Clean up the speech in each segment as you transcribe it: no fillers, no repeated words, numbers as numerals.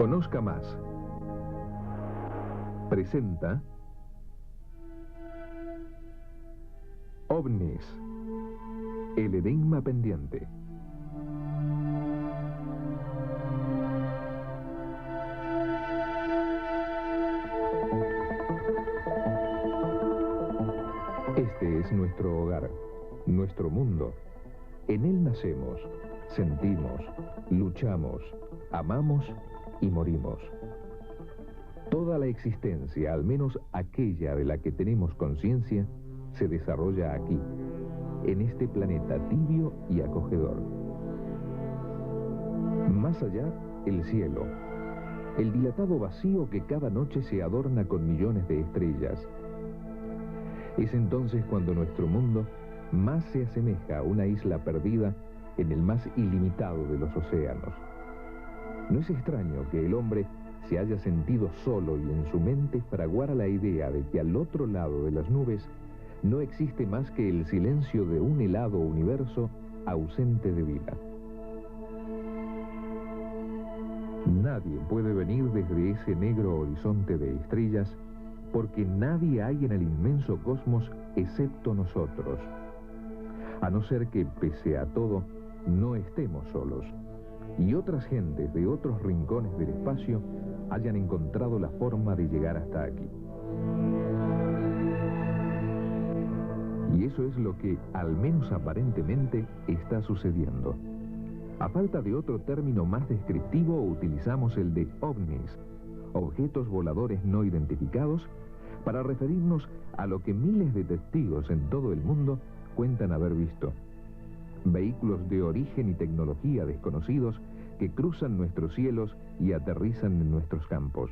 Conozca más. Presenta OVNIS, el enigma pendiente. Este es nuestro hogar, nuestro mundo. En él nacemos, sentimos, luchamos, amamos y morimos. Toda la existencia, al menos aquella de la que tenemos conciencia, se desarrolla aquí, en este planeta tibio y acogedor. Más allá, el cielo, el dilatado vacío que cada noche se adorna con millones de estrellas. Es entonces cuando nuestro mundo más se asemeja a una isla perdida en el más ilimitado de los océanos. No es extraño que el hombre se haya sentido solo y en su mente fraguara la idea de que al otro lado de las nubes no existe más que el silencio de un helado universo ausente de vida. Nadie puede venir desde ese negro horizonte de estrellas porque nadie hay en el inmenso cosmos excepto nosotros. A no ser que, pese a todo, no estemos solos y otras gentes de otros rincones del espacio hayan encontrado la forma de llegar hasta aquí. Y eso es lo que, al menos aparentemente, está sucediendo. A falta de otro término más descriptivo, utilizamos el de OVNIS, objetos voladores no identificados, para referirnos a lo que miles de testigos en todo el mundo cuentan haber visto. Vehículos de origen y tecnología desconocidos que cruzan nuestros cielos y aterrizan en nuestros campos.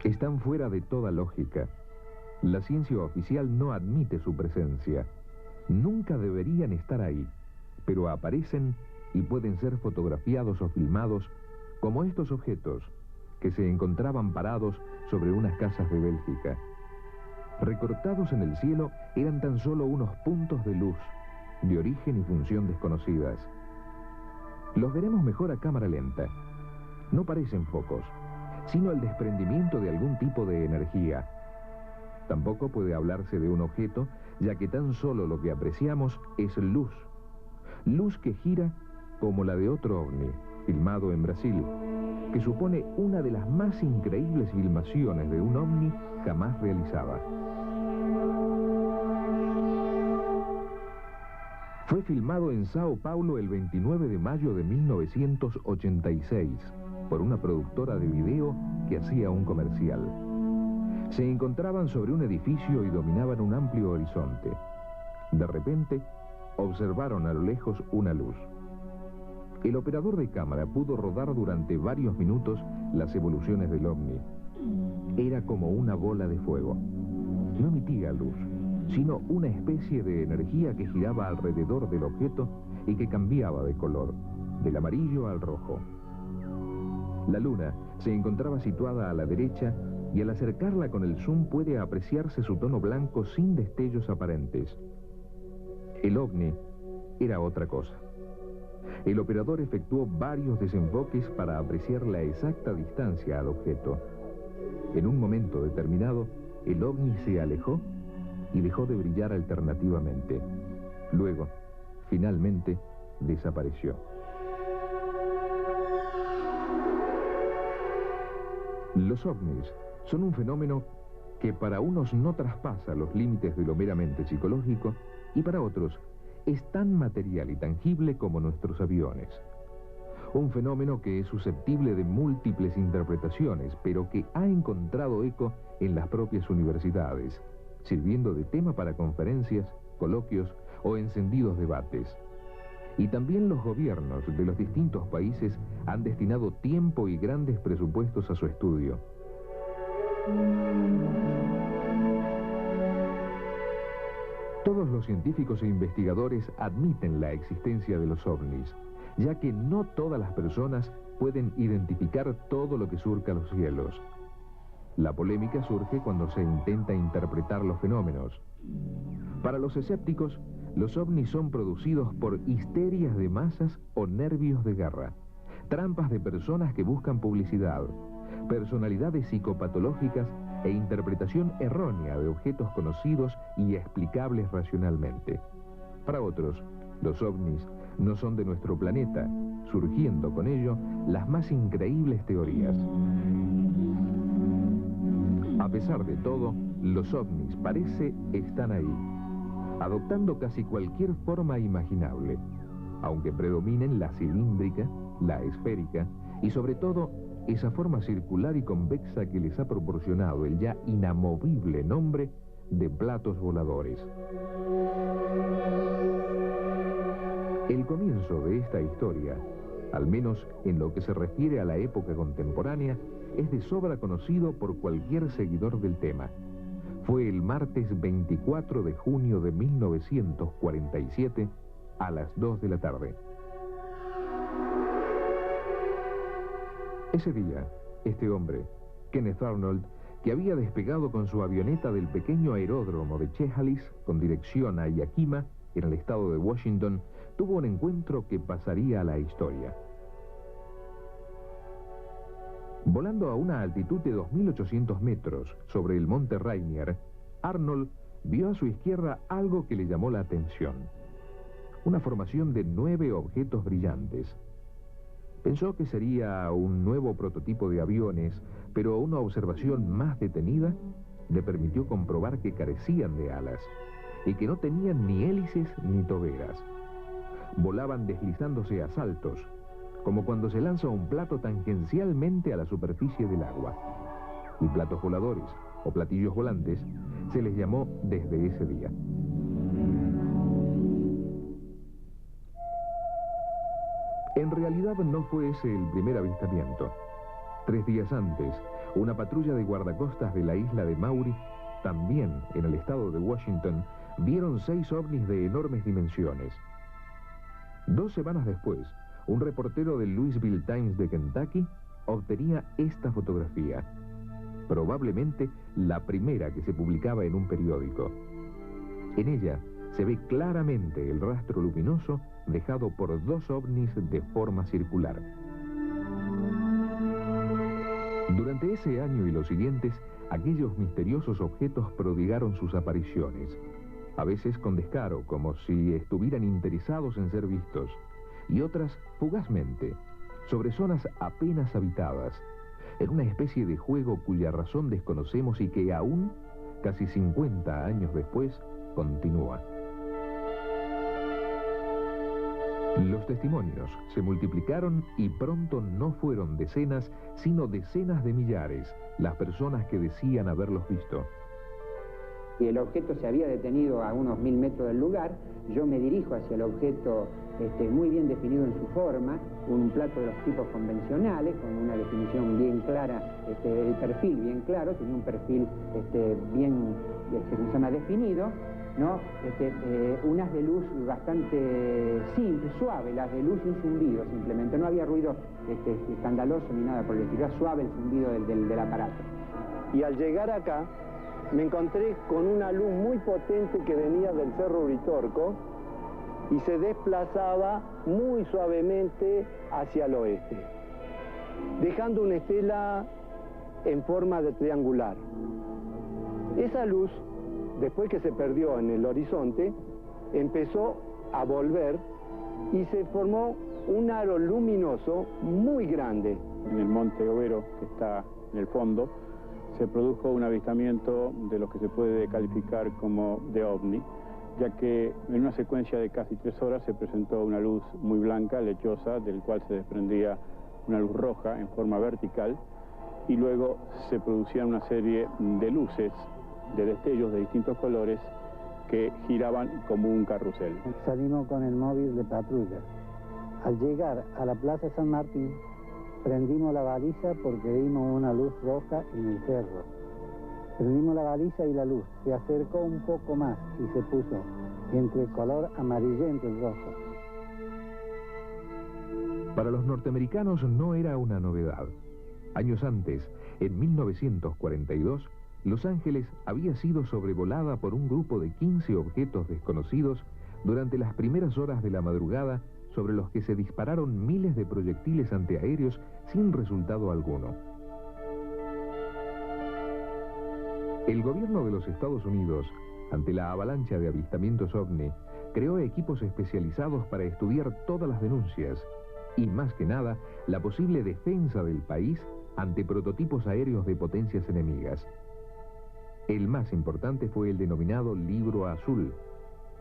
Están fuera de toda lógica. La ciencia oficial no admite su presencia. Nunca deberían estar ahí, pero aparecen y pueden ser fotografiados o filmados como estos objetos que se encontraban parados sobre unas casas de Bélgica. Recortados en el cielo eran tan solo unos puntos de luz, de origen y función desconocidas. Los veremos mejor a cámara lenta. No parecen focos, sino el desprendimiento de algún tipo de energía. Tampoco puede hablarse de un objeto, ya que tan solo lo que apreciamos es luz. Luz que gira como la de otro ovni, filmado en Brasil, que supone una de las más increíbles filmaciones de un ovni jamás realizada. Fue filmado en Sao Paulo el 29 de mayo de 1986 por una productora de video que hacía un comercial. Se encontraban sobre un edificio y dominaban un amplio horizonte. De repente, observaron a lo lejos una luz. El operador de cámara pudo rodar durante varios minutos las evoluciones del ovni. Era como una bola de fuego. No emitía luz, sino una especie de energía que giraba alrededor del objeto y que cambiaba de color, del amarillo al rojo. La luna se encontraba situada a la derecha y al acercarla con el zoom puede apreciarse su tono blanco sin destellos aparentes. El ovni era otra cosa. El operador efectuó varios desenfoques para apreciar la exacta distancia al objeto. En un momento determinado, el ovni se alejó y dejó de brillar alternativamente. Luego, finalmente, desapareció. Los ovnis son un fenómeno que para unos no traspasa los límites de lo meramente psicológico y para otros es tan material y tangible como nuestros aviones. Un fenómeno que es susceptible de múltiples interpretaciones, pero que ha encontrado eco en las propias universidades, sirviendo de tema para conferencias, coloquios o encendidos debates. Y también los gobiernos de los distintos países han destinado tiempo y grandes presupuestos a su estudio. Todos los científicos e investigadores admiten la existencia de los ovnis, ya que no todas las personas pueden identificar todo lo que surca los cielos. La polémica surge cuando se intenta interpretar los fenómenos. Para los escépticos, los ovnis son producidos por histerias de masas o nervios de guerra, trampas de personas que buscan publicidad, personalidades psicopatológicas e interpretación errónea de objetos conocidos y explicables racionalmente. Para otros, los ovnis no son de nuestro planeta, surgiendo con ello las más increíbles teorías. A pesar de todo, los ovnis parece están ahí, adoptando casi cualquier forma imaginable, aunque predominen la cilíndrica, la esférica y sobre todo esa forma circular y convexa que les ha proporcionado el ya inamovible nombre de platos voladores. El comienzo de esta historia, al menos en lo que se refiere a la época contemporánea, es de sobra conocido por cualquier seguidor del tema. Fue el martes 24 de junio de 1947 a las 2 de la tarde. Ese día, este hombre, Kenneth Arnold, que había despegado con su avioneta del pequeño aeródromo de Chehalis con dirección a Yakima, en el estado de Washington, tuvo un encuentro que pasaría a la historia. Volando a una altitud de 2.800 metros sobre el monte Rainier, Arnold vio a su izquierda algo que le llamó la atención. Una formación de 9 objetos brillantes. Pensó que sería un nuevo prototipo de aviones, pero una observación más detenida le permitió comprobar que carecían de alas y que no tenían ni hélices ni toberas. Volaban deslizándose a saltos, como cuando se lanza un plato tangencialmente a la superficie del agua. Y platos voladores, o platillos volantes, se les llamó desde ese día. En realidad no fue ese el primer avistamiento. 3 días antes, una patrulla de guardacostas de la isla de Maury, también en el estado de Washington, vieron 6 ovnis de enormes dimensiones. 2 semanas después, un reportero del Louisville Times de Kentucky obtenía esta fotografía, probablemente la primera que se publicaba en un periódico. En ella se ve claramente el rastro luminoso dejado por 2 ovnis de forma circular. Durante ese año y los siguientes, aquellos misteriosos objetos prodigaron sus apariciones, a veces con descaro, como si estuvieran interesados en ser vistos, y otras fugazmente, sobre zonas apenas habitadas, en una especie de juego cuya razón desconocemos y que aún, casi 50 años después, continúa. Los testimonios se multiplicaron y pronto no fueron decenas, sino decenas de millares las personas que decían haberlos visto. Y el objeto se había detenido a unos 1000 metros del lugar. Yo me dirijo hacia el objeto muy bien definido en su forma, un plato de los tipos convencionales, con una definición bien clara, el perfil bien claro, tenía un perfil bien definido, ¿no? Un haz de luz bastante simple, suave, el haz de luz y un zumbido simplemente, no había ruido escandaloso ni nada por el estilo, era suave el zumbido del aparato. Y al llegar acá, me encontré con una luz muy potente que venía del Cerro Uritorco y se desplazaba muy suavemente hacia el oeste, dejando una estela en forma de triangular. Esa luz, después que se perdió en el horizonte, empezó a volver y se formó un aro luminoso muy grande. En el monte Overo, que está en el fondo, se produjo un avistamiento de lo que se puede calificar como de ovni, ya que en una secuencia de casi 3 horas se presentó una luz muy blanca, lechosa, del cual se desprendía una luz roja en forma vertical, y luego se producían una serie de luces, de destellos de distintos colores, que giraban como un carrusel. Salimos con el móvil de patrulla. Al llegar a la Plaza San Martín, prendimos la baliza porque vimos una luz roja en el cerro. Prendimos la baliza y la luz se acercó un poco más y se puso entre el color amarillento y rojo. Para los norteamericanos no era una novedad. Años antes, en 1942, Los Ángeles había sido sobrevolada por un grupo de 15 objetos desconocidos durante las primeras horas de la madrugada, sobre los que se dispararon miles de proyectiles antiaéreos sin resultado alguno. El gobierno de los Estados Unidos, ante la avalancha de avistamientos OVNI, creó equipos especializados para estudiar todas las denuncias y, más que nada, la posible defensa del país ante prototipos aéreos de potencias enemigas. El más importante fue el denominado Libro Azul,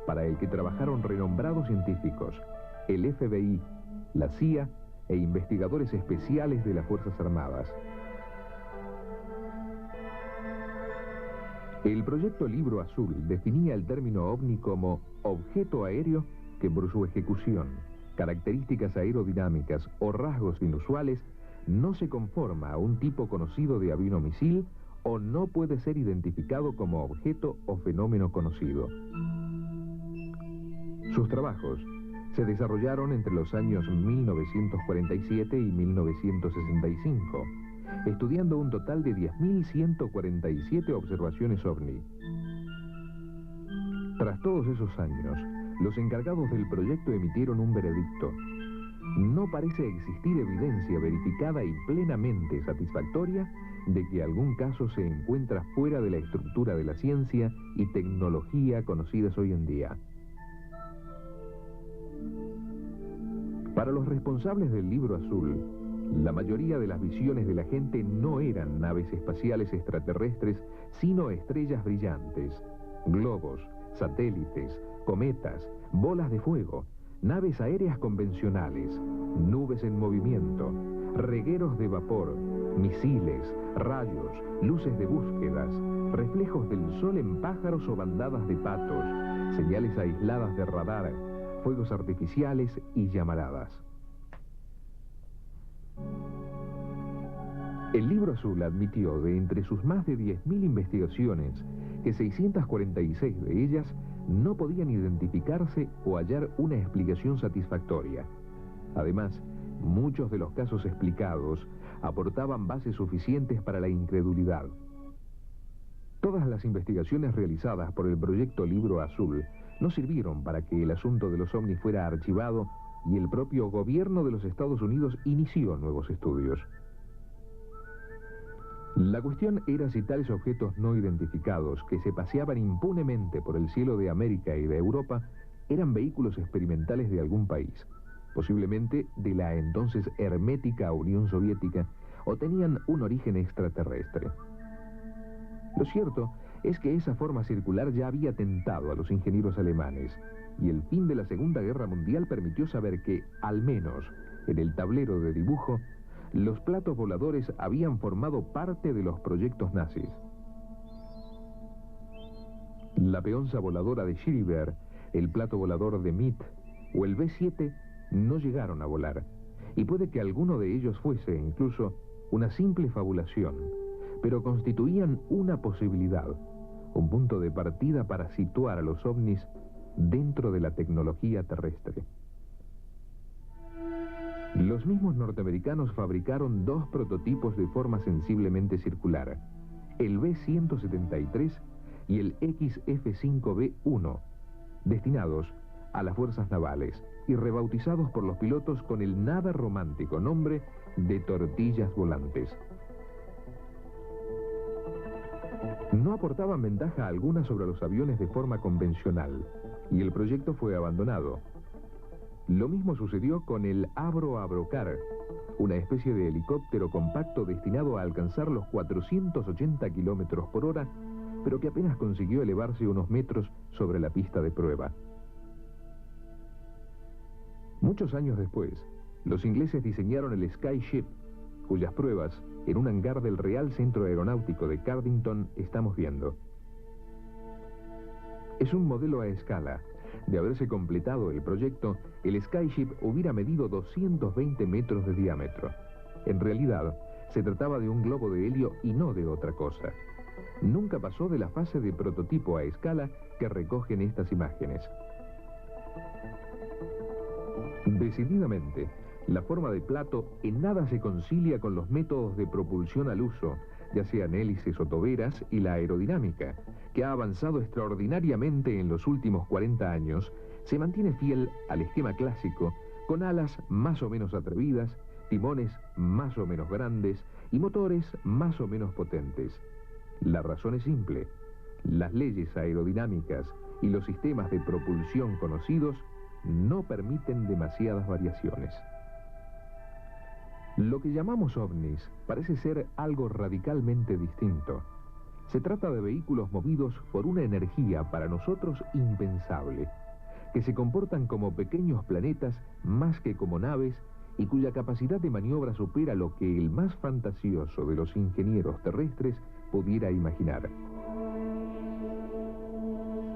para el que trabajaron renombrados científicos, el FBI, la CIA e investigadores especiales de las Fuerzas Armadas. El proyecto Libro Azul definía el término OVNI como objeto aéreo que por su ejecución, características aerodinámicas o rasgos inusuales no se conforma a un tipo conocido de avión o misil o no puede ser identificado como objeto o fenómeno conocido. Sus trabajos se desarrollaron entre los años 1947 y 1965, estudiando un total de 10.147 observaciones OVNI. Tras todos esos años, los encargados del proyecto emitieron un veredicto. No parece existir evidencia verificada y plenamente satisfactoria de que algún caso se encuentra fuera de la estructura de la ciencia y tecnología conocidas hoy en día. Para los responsables del Libro Azul, la mayoría de las visiones de la gente no eran naves espaciales extraterrestres, sino estrellas brillantes, globos, satélites, cometas, bolas de fuego, naves aéreas convencionales, nubes en movimiento, regueros de vapor, misiles, rayos, luces de búsquedas, reflejos del sol en pájaros o bandadas de patos, señales aisladas de radar, fuegos artificiales y llamaradas. El Libro Azul admitió de entre sus más de 10.000 investigaciones que 646 de ellas no podían identificarse o hallar una explicación satisfactoria. Además, muchos de los casos explicados aportaban bases suficientes para la incredulidad. Todas las investigaciones realizadas por el proyecto Libro Azul no sirvieron para que el asunto de los OVNI fuera archivado y el propio gobierno de los Estados Unidos inició nuevos estudios. La cuestión era si tales objetos no identificados que se paseaban impunemente por el cielo de América y de Europa eran vehículos experimentales de algún país, posiblemente de la entonces hermética Unión Soviética, o tenían un origen extraterrestre. Lo cierto es que esa forma circular ya había tentado a los ingenieros alemanes, y el fin de la Segunda Guerra Mundial permitió saber que, al menos en el tablero de dibujo, los platos voladores habían formado parte de los proyectos nazis. La peonza voladora de Schreiber, el plato volador de Meade o el B-7 no llegaron a volar, y puede que alguno de ellos fuese incluso una simple fabulación, pero constituían una posibilidad, un punto de partida para situar a los ovnis dentro de la tecnología terrestre. Los mismos norteamericanos fabricaron dos prototipos de forma sensiblemente circular, el B-173 y el XF-5B-1, destinados a las fuerzas navales y rebautizados por los pilotos con el nada romántico nombre de tortillas volantes. No aportaban ventaja alguna sobre los aviones de forma convencional, y el proyecto fue abandonado. Lo mismo sucedió con el Avro-Avrocar, una especie de helicóptero compacto destinado a alcanzar los 480 kilómetros por hora, pero que apenas consiguió elevarse unos metros sobre la pista de prueba. Muchos años después, los ingleses diseñaron el Skyship, cuyas pruebas, en un hangar del Real Centro Aeronáutico de Cardington, estamos viendo. Es un modelo a escala. De haberse completado el proyecto, el Skyship hubiera medido 220 metros de diámetro. En realidad, se trataba de un globo de helio y no de otra cosa. Nunca pasó de la fase de prototipo a escala que recogen estas imágenes. Decididamente, la forma de plato en nada se concilia con los métodos de propulsión al uso, ya sean hélices o toberas, y la aerodinámica, que ha avanzado extraordinariamente en los últimos 40 años, se mantiene fiel al esquema clásico, con alas más o menos atrevidas, timones más o menos grandes y motores más o menos potentes. La razón es simple: las leyes aerodinámicas y los sistemas de propulsión conocidos no permiten demasiadas variaciones. Lo que llamamos ovnis parece ser algo radicalmente distinto. Se trata de vehículos movidos por una energía para nosotros impensable, que se comportan como pequeños planetas más que como naves y cuya capacidad de maniobra supera lo que el más fantasioso de los ingenieros terrestres pudiera imaginar.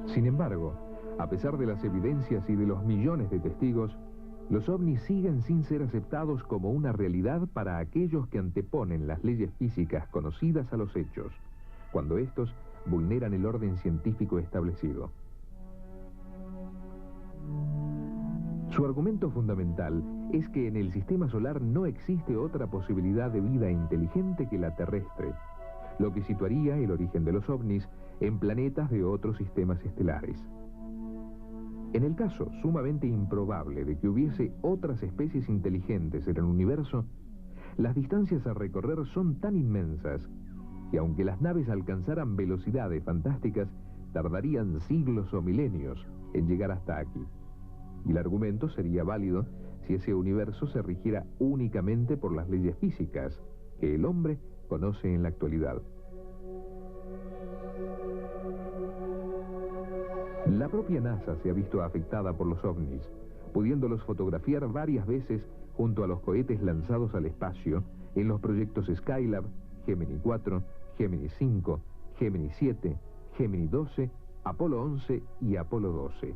Sin embargo, a pesar de las evidencias y de los millones de testigos, los ovnis siguen sin ser aceptados como una realidad para aquellos que anteponen las leyes físicas conocidas a los hechos, cuando estos vulneran el orden científico establecido. Su argumento fundamental es que en el sistema solar no existe otra posibilidad de vida inteligente que la terrestre, lo que situaría el origen de los ovnis en planetas de otros sistemas estelares. En el caso sumamente improbable de que hubiese otras especies inteligentes en el universo, las distancias a recorrer son tan inmensas que aunque las naves alcanzaran velocidades fantásticas, tardarían siglos o milenios en llegar hasta aquí. Y el argumento sería válido si ese universo se rigiera únicamente por las leyes físicas que el hombre conoce en la actualidad. La propia NASA se ha visto afectada por los ovnis, pudiéndolos fotografiar varias veces junto a los cohetes lanzados al espacio en los proyectos Skylab, Gemini 4, Gemini 5, Gemini 7, Gemini 12, Apolo 11 y Apolo 12.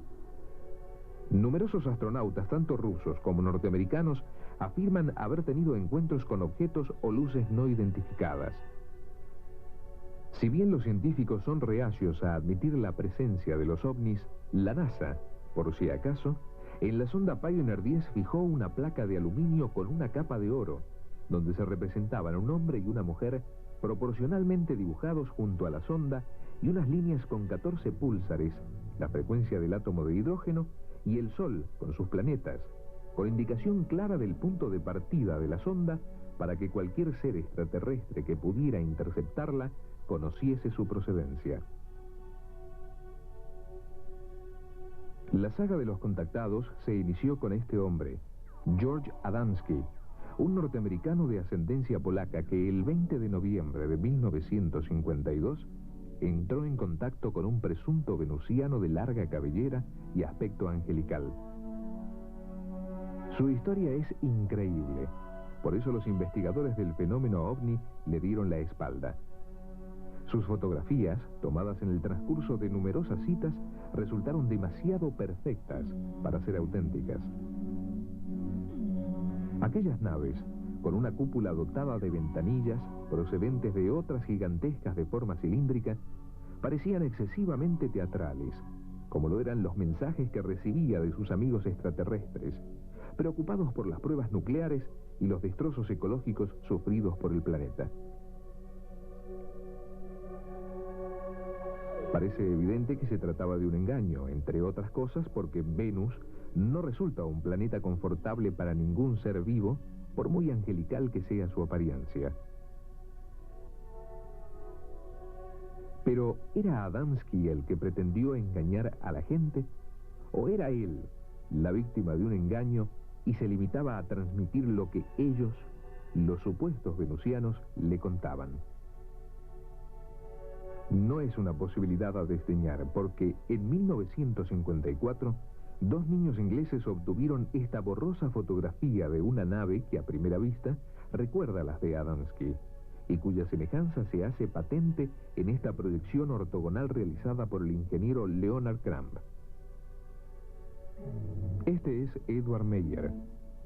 Numerosos astronautas, tanto rusos como norteamericanos, afirman haber tenido encuentros con objetos o luces no identificadas. Si bien los científicos son reacios a admitir la presencia de los ovnis, la NASA, por si acaso, en la sonda Pioneer 10 fijó una placa de aluminio con una capa de oro, donde se representaban un hombre y una mujer proporcionalmente dibujados junto a la sonda y unas líneas con 14 púlsares, la frecuencia del átomo de hidrógeno y el Sol con sus planetas, con indicación clara del punto de partida de la sonda para que cualquier ser extraterrestre que pudiera interceptarla conociese su procedencia. La saga de los contactados se inició con este hombre, George Adamski, un norteamericano de ascendencia polaca que el 20 de noviembre de 1952 entró en contacto con un presunto venusiano de larga cabellera y aspecto angelical. Su historia es increíble, por eso los investigadores del fenómeno ovni le dieron la espalda. Sus fotografías, tomadas en el transcurso de numerosas citas, resultaron demasiado perfectas para ser auténticas. Aquellas naves, con una cúpula dotada de ventanillas procedentes de otras gigantescas de forma cilíndrica, parecían excesivamente teatrales, como lo eran los mensajes que recibía de sus amigos extraterrestres, preocupados por las pruebas nucleares y los destrozos ecológicos sufridos por el planeta. Parece evidente que se trataba de un engaño, entre otras cosas porque Venus no resulta un planeta confortable para ningún ser vivo, por muy angelical que sea su apariencia. Pero, ¿era Adamski el que pretendió engañar a la gente? ¿O era él la víctima de un engaño y se limitaba a transmitir lo que ellos, los supuestos venusianos, le contaban? No es una posibilidad a desdeñar, porque en 1954, dos niños ingleses obtuvieron esta borrosa fotografía de una nave que a primera vista recuerda a las de Adamski, y cuya semejanza se hace patente en esta proyección ortogonal realizada por el ingeniero Leonard Crumb. Este es Edward Meyer,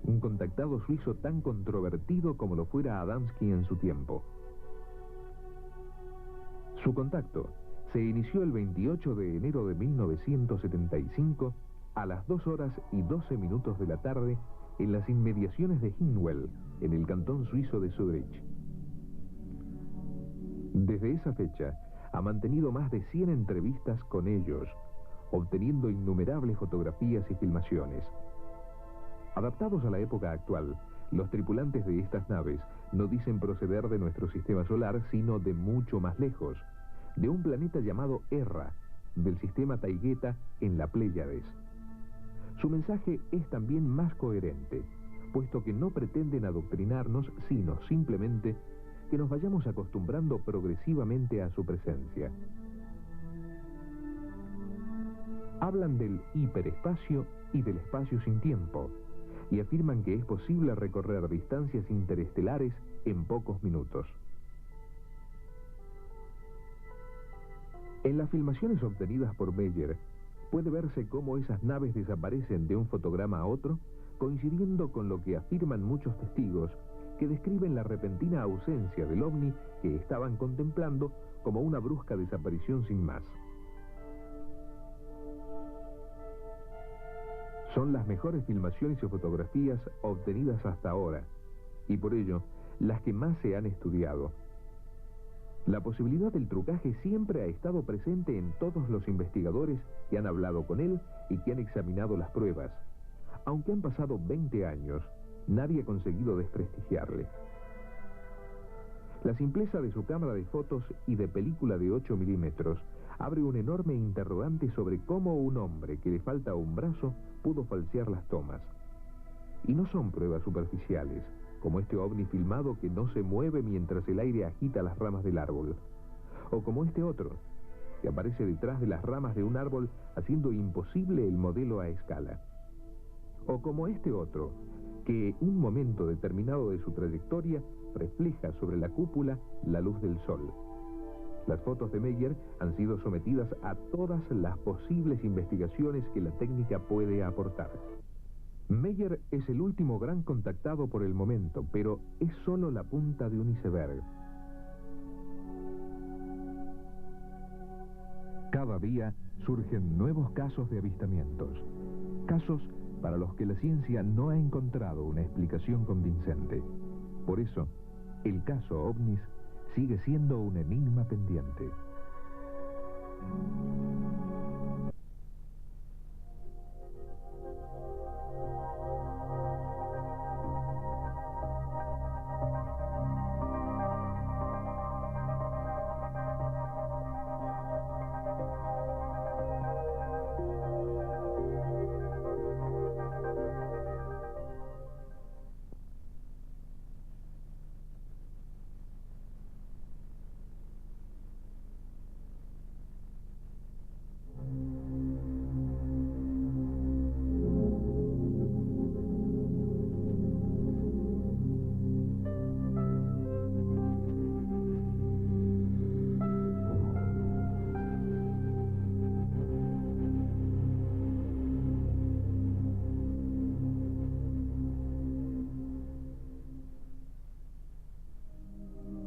un contactado suizo tan controvertido como lo fuera Adamski en su tiempo. Su contacto se inició el 28 de enero de 1975 a las 2:12 de la tarde en las inmediaciones de Hinwell, en el cantón suizo de Zurich. Desde esa fecha ha mantenido más de 100 entrevistas con ellos, obteniendo innumerables fotografías y filmaciones. Adaptados a la época actual, los tripulantes de estas naves no dicen proceder de nuestro sistema solar, sino de mucho más lejos, de un planeta llamado Erra, del sistema Taigueta en la Pléyades. Su mensaje es también más coherente, puesto que no pretenden adoctrinarnos, sino simplemente que nos vayamos acostumbrando progresivamente a su presencia. Hablan del hiperespacio y del espacio sin tiempo, y afirman que es posible recorrer distancias interestelares en pocos minutos. En las filmaciones obtenidas por Meyer, puede verse cómo esas naves desaparecen de un fotograma a otro, coincidiendo con lo que afirman muchos testigos que describen la repentina ausencia del ovni que estaban contemplando como una brusca desaparición sin más. Son las mejores filmaciones y fotografías obtenidas hasta ahora, y por ello, las que más se han estudiado. La posibilidad del trucaje siempre ha estado presente en todos los investigadores que han hablado con él y que han examinado las pruebas. Aunque han pasado 20 años, nadie ha conseguido desprestigiarle. La simpleza de su cámara de fotos y de película de 8 milímetros abre un enorme interrogante sobre cómo un hombre que le falta un brazo pudo falsear las tomas. Y no son pruebas superficiales, como este ovni filmado que no se mueve mientras el aire agita las ramas del árbol, o como este otro, que aparece detrás de las ramas de un árbol haciendo imposible el modelo a escala, o como este otro, que en un momento determinado de su trayectoria refleja sobre la cúpula la luz del sol. Las fotos de Meyer han sido sometidas a todas las posibles investigaciones que la técnica puede aportar. Meyer es el último gran contactado por el momento, pero es solo la punta de un iceberg. Cada día surgen nuevos casos de avistamientos, casos para los que la ciencia no ha encontrado una explicación convincente. Por eso, el caso OVNIS sigue siendo un enigma pendiente.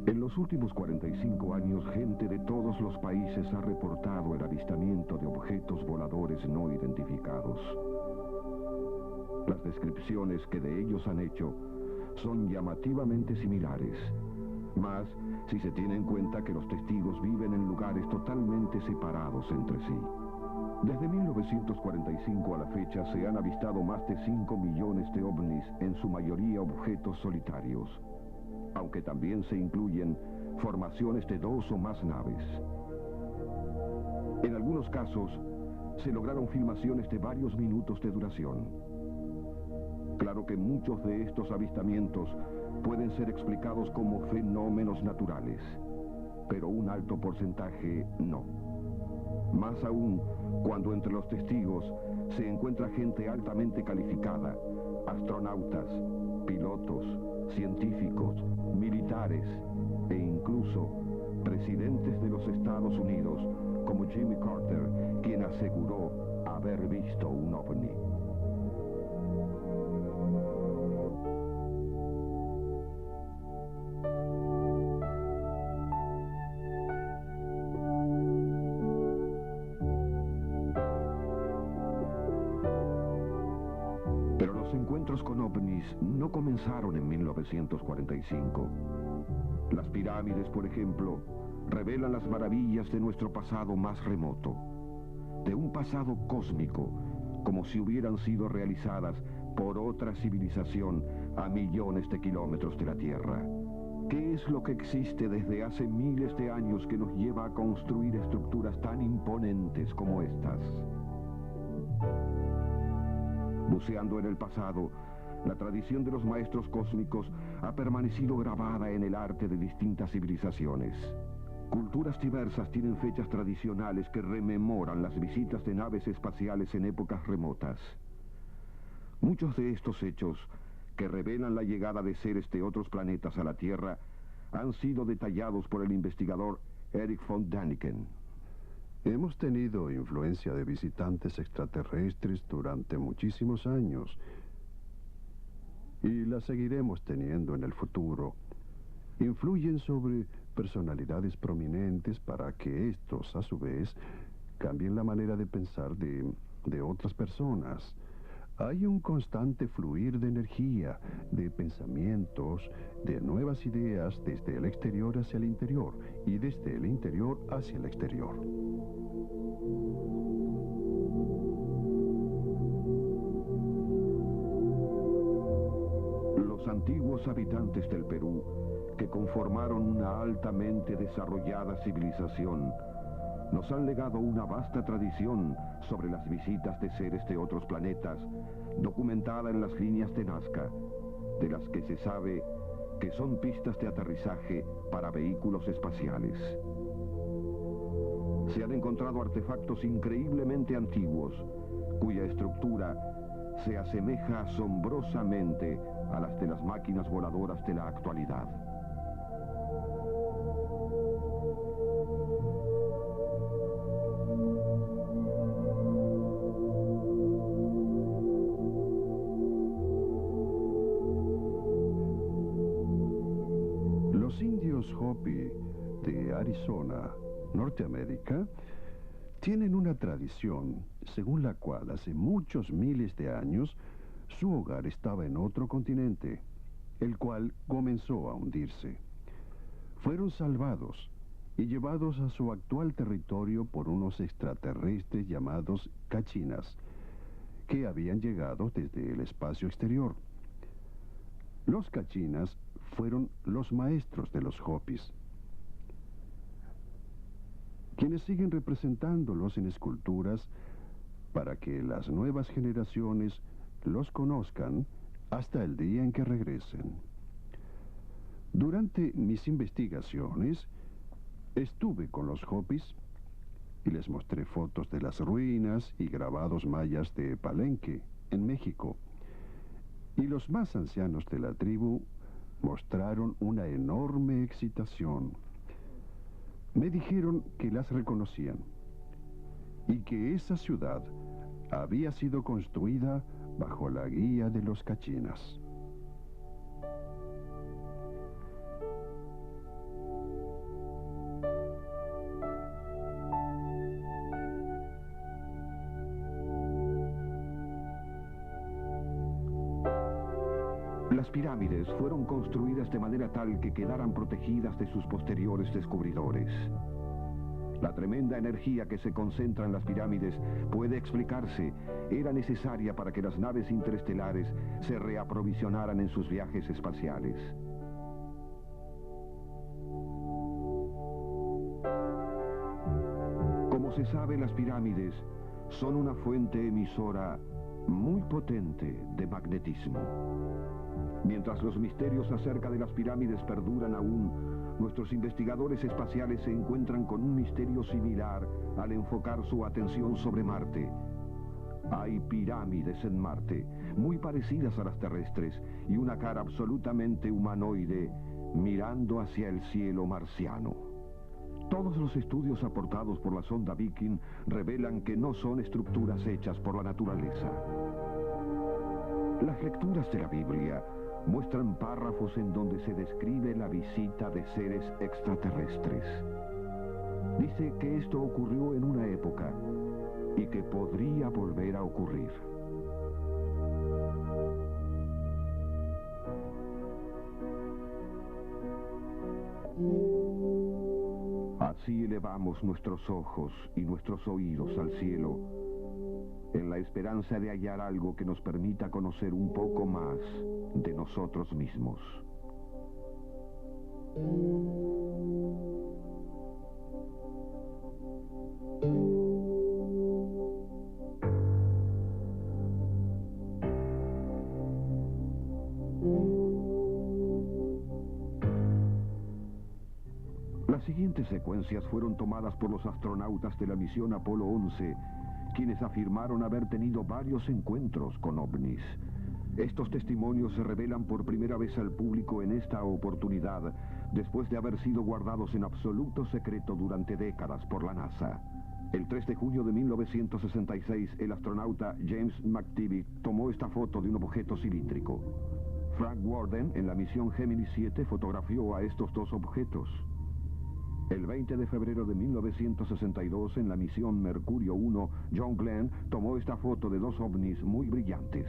En los últimos 45 años, gente de todos los países ha reportado el avistamiento de objetos voladores no identificados. Las descripciones que de ellos han hecho son llamativamente similares, más si se tiene en cuenta que los testigos viven en lugares totalmente separados entre sí. Desde 1945 a la fecha se han avistado más de 5 millones de ovnis, en su mayoría objetos solitarios, aunque también se incluyen formaciones de 2 o más naves. En algunos casos, se lograron filmaciones de varios minutos de duración. Claro que muchos de estos avistamientos pueden ser explicados como fenómenos naturales, pero un alto porcentaje no. Más aún cuando entre los testigos se encuentra gente altamente calificada, astronautas, pilotos, científicos, militares e incluso presidentes de los Estados Unidos, como Jimmy Carter, quien aseguró haber visto un ovni. Pero los encuentros con ovnis no comenzaron en 1945. Las pirámides, por ejemplo, revelan las maravillas de nuestro pasado más remoto. de un pasado cósmico, como si hubieran sido realizadas por otra civilización a millones de kilómetros de la Tierra. ¿Qué es lo que existe desde hace miles de años que nos lleva a construir estructuras tan imponentes como estas? Buceando en el pasado, la tradición de los maestros cósmicos ha permanecido grabada en el arte de distintas civilizaciones. Culturas diversas tienen fechas tradicionales que rememoran las visitas de naves espaciales en épocas remotas. Muchos de estos hechos, que revelan la llegada de seres de otros planetas a la Tierra, han sido detallados por el investigador Erich von Däniken. Hemos tenido influencia de visitantes extraterrestres durante muchísimos años y la seguiremos teniendo en el futuro. Influyen sobre personalidades prominentes para que estos, a su vez, cambien la manera de pensar de otras personas. Hay un constante fluir de energía, de pensamientos, de nuevas ideas desde el exterior hacia el interior y desde el interior hacia el exterior. Los antiguos habitantes del Perú, que conformaron una altamente desarrollada civilización, nos han legado una vasta tradición sobre las visitas de seres de otros planetas, documentada en las líneas de Nazca, de las que se sabe que son pistas de aterrizaje para vehículos espaciales. Se han encontrado artefactos increíblemente antiguos, cuya estructura se asemeja asombrosamente a las de las máquinas voladoras de la actualidad. Los indios Hopi de Arizona, Norteamérica, tienen una tradición según la cual hace muchos miles de años su hogar estaba en otro continente, el cual comenzó a hundirse. Fueron salvados y llevados a su actual territorio por unos extraterrestres llamados Cachinas, que habían llegado desde el espacio exterior. Los Cachinas fueron los maestros de los Hopis, quienes siguen representándolos en esculturas para que las nuevas generaciones los conozcan hasta el día en que regresen. Durante mis investigaciones, estuve con los Hopis y les mostré fotos de las ruinas y grabados mayas de Palenque, en México. Y los más ancianos de la tribu mostraron una enorme excitación. Me dijeron que las reconocían y que esa ciudad había sido construida bajo la guía de los Cachinas. Las pirámides fueron construidas de manera tal que quedaran protegidas de sus posteriores descubridores. La tremenda energía que se concentra en las pirámides puede explicarse, era necesaria para que las naves interestelares se reaprovisionaran en sus viajes espaciales. Como se sabe, las pirámides son una fuente emisora muy potente de magnetismo. Mientras los misterios acerca de las pirámides perduran aún, nuestros investigadores espaciales se encuentran con un misterio similar al enfocar su atención sobre Marte. Hay pirámides en Marte, muy parecidas a las terrestres, y una cara absolutamente humanoide mirando hacia el cielo marciano. Todos los estudios aportados por la sonda Viking revelan que no son estructuras hechas por la naturaleza. Las lecturas de la Biblia muestran párrafos en donde se describe la visita de seres extraterrestres. Dice que esto ocurrió en una época y que podría volver a ocurrir. Así elevamos nuestros ojos y nuestros oídos al cielo, en la esperanza de hallar algo que nos permita conocer un poco más de nosotros mismos. Las siguientes secuencias fueron tomadas por los astronautas de la misión Apolo 11, quienes afirmaron haber tenido varios encuentros con ovnis. Estos testimonios se revelan por primera vez al público en esta oportunidad, después de haber sido guardados en absoluto secreto durante décadas por la NASA. El 3 de junio de 1966, el astronauta James McDivitt tomó esta foto de un objeto cilíndrico. Frank Worden, en la misión Gemini 7, fotografió a estos dos objetos. El 20 de febrero de 1962, en la misión Mercurio 1, John Glenn tomó esta foto de dos ovnis muy brillantes.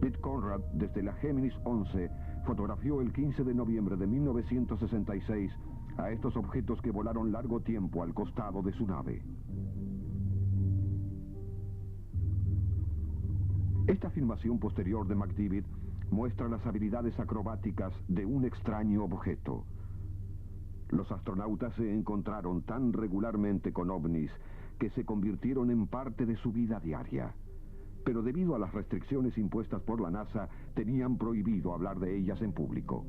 Pete Conrad, desde la Géminis 11, fotografió el 15 de noviembre de 1966 a estos objetos que volaron largo tiempo al costado de su nave. Esta filmación posterior de McDivitt muestra las habilidades acrobáticas de un extraño objeto. Los astronautas se encontraron tan regularmente con ovnis que se convirtieron en parte de su vida diaria. Pero debido a las restricciones impuestas por la NASA, tenían prohibido hablar de ellas en público.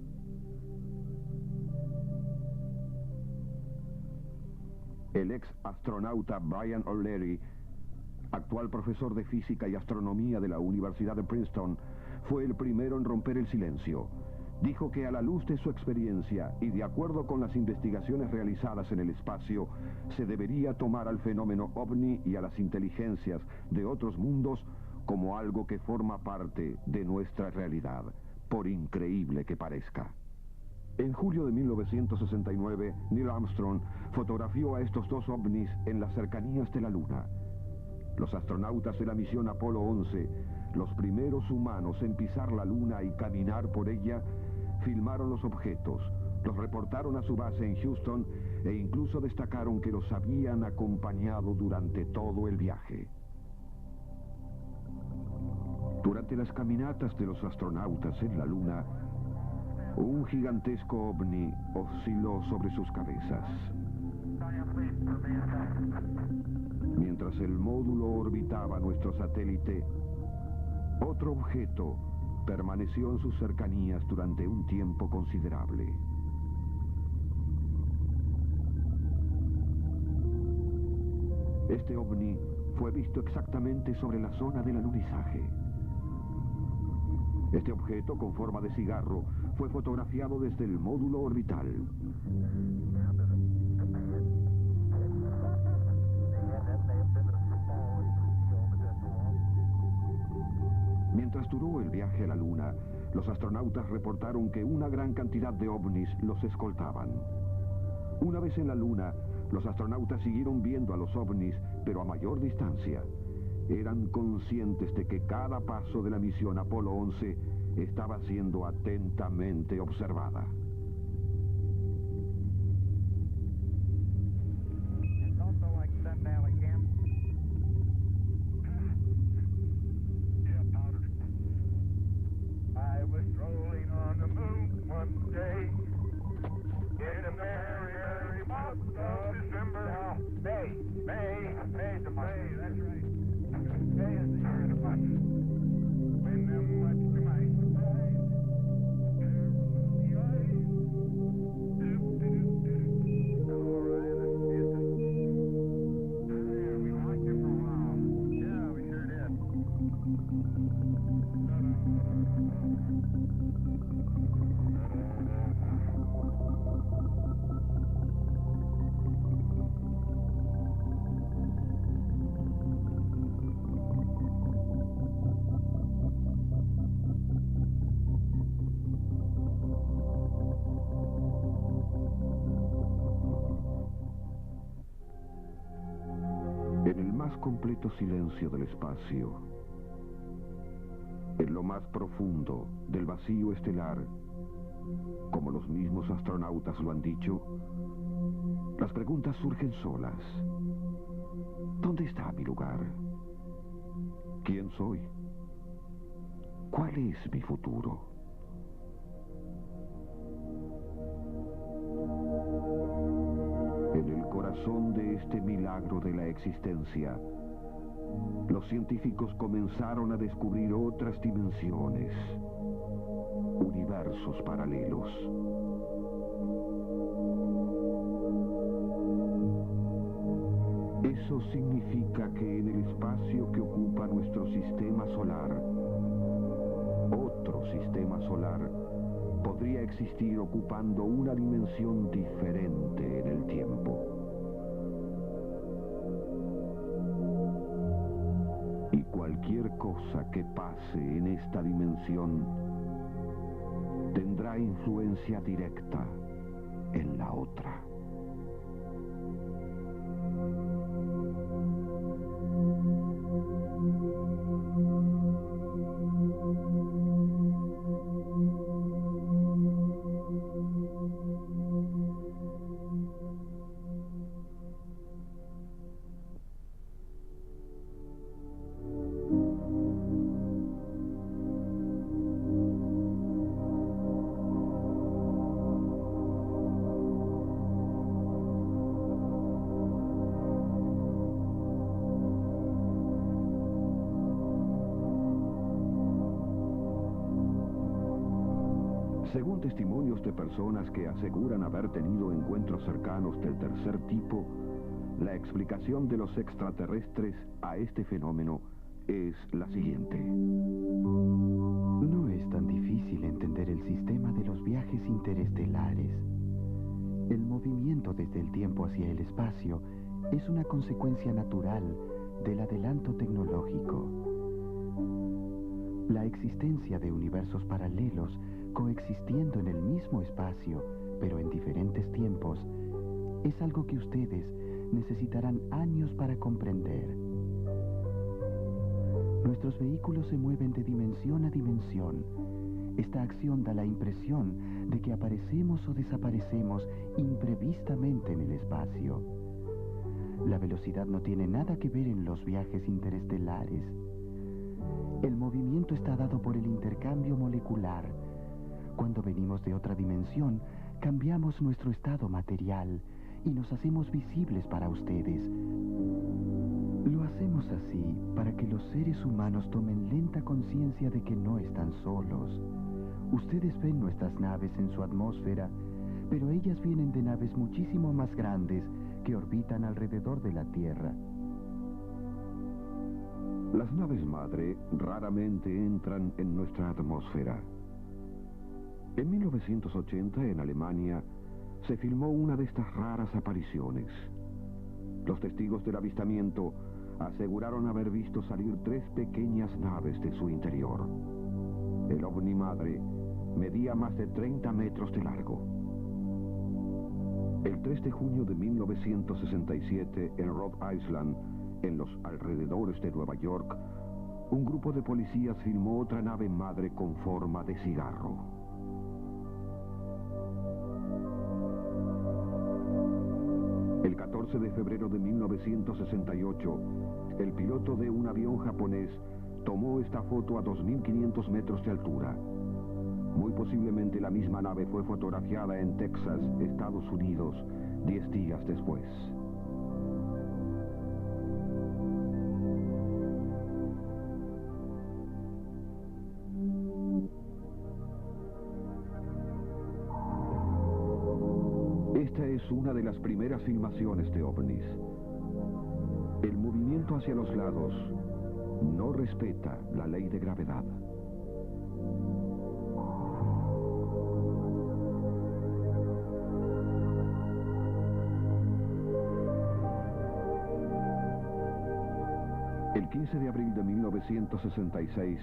El ex astronauta Brian O'Leary, actual profesor de física y astronomía de la Universidad de Princeton, fue el primero en romper el silencio. Dijo que a la luz de su experiencia y de acuerdo con las investigaciones realizadas en el espacio, se debería tomar al fenómeno ovni y a las inteligencias de otros mundos como algo que forma parte de nuestra realidad, por increíble que parezca. En julio de 1969, Neil Armstrong fotografió a estos dos ovnis en las cercanías de la Luna. Los astronautas de la misión Apolo 11, los primeros humanos en pisar la Luna y caminar por ella, filmaron los objetos, los reportaron a su base en Houston e incluso destacaron que los habían acompañado durante todo el viaje. Durante las caminatas de los astronautas en la Luna, un gigantesco ovni osciló sobre sus cabezas. Mientras el módulo orbitaba nuestro satélite, otro objeto permaneció en sus cercanías durante un tiempo considerable. Este ovni fue visto exactamente sobre la zona del alunizaje. Este objeto, con forma de cigarro, fue fotografiado desde el módulo orbital. Mientras duró el viaje a la Luna, los astronautas reportaron que una gran cantidad de ovnis los escoltaban. Una vez en la Luna, los astronautas siguieron viendo a los ovnis, pero a mayor distancia. Eran conscientes de que cada paso de la misión Apolo 11 estaba siendo atentamente observada. En el más completo silencio del espacio, en lo más profundo del vacío estelar, como los mismos astronautas lo han dicho, Las preguntas surgen solas. ¿Dónde está mi lugar? ¿Quién soy? ¿Cuál es mi futuro? En el corazón de este milagro de la existencia, los científicos comenzaron a descubrir otras dimensiones, universos paralelos. Eso significa que en el espacio que ocupa nuestro sistema solar, otro sistema solar podría existir ocupando una dimensión diferente en el tiempo. Y cualquier cosa que pase en esta dimensión tendrá influencia directa en la otra. Según testimonios de personas que aseguran haber tenido encuentros cercanos del tercer tipo, la explicación de los extraterrestres a este fenómeno es la siguiente. No es tan difícil entender el sistema de los viajes interestelares. El movimiento desde el tiempo hacia el espacio es una consecuencia natural del adelanto tecnológico. La existencia de universos paralelos coexistiendo en el mismo espacio, pero en diferentes tiempos, es algo que ustedes necesitarán años para comprender. Nuestros vehículos se mueven de dimensión a dimensión. Esta acción da la impresión de que aparecemos o desaparecemos imprevistamente en el espacio. La velocidad no tiene nada que ver en los viajes interestelares. El movimiento está dado por el intercambio molecular. Cuando venimos de otra dimensión, cambiamos nuestro estado material y nos hacemos visibles para ustedes. Lo hacemos así para que los seres humanos tomen lenta conciencia de que no están solos. Ustedes ven nuestras naves en su atmósfera, pero ellas vienen de naves muchísimo más grandes que orbitan alrededor de la Tierra. Las naves madre raramente entran en nuestra atmósfera. En 1980, en Alemania, se filmó una de estas raras apariciones. Los testigos del avistamiento aseguraron haber visto salir 3 pequeñas naves de su interior. El ovni madre medía más de 30 metros de largo. El 3 de junio de 1967, en Rhode Island, en los alrededores de Nueva York, un grupo de policías filmó otra nave madre con forma de cigarro. El 14 de febrero de 1968, el piloto de un avión japonés tomó esta foto a 2.500 metros de altura. Muy posiblemente la misma nave fue fotografiada en Texas, Estados Unidos, 10 días después. Esta es una de las primeras filmaciones de ovnis. El movimiento hacia los lados no respeta la ley de gravedad. El 15 de abril de 1966,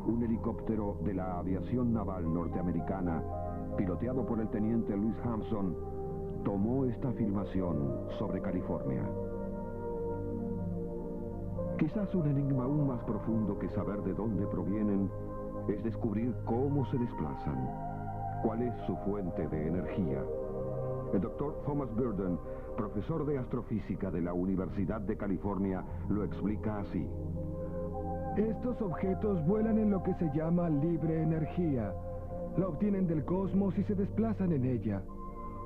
un helicóptero de la aviación naval norteamericana, piloteado por el teniente Louis Hampson, tomó esta filmación sobre California. Quizás un enigma aún más profundo que saber de dónde provienen es descubrir cómo se desplazan, cuál es su fuente de energía. El doctor Thomas Burden, profesor de astrofísica de la Universidad de California, lo explica así. Estos objetos vuelan en lo que se llama libre energía. La obtienen del cosmos y se desplazan en ella.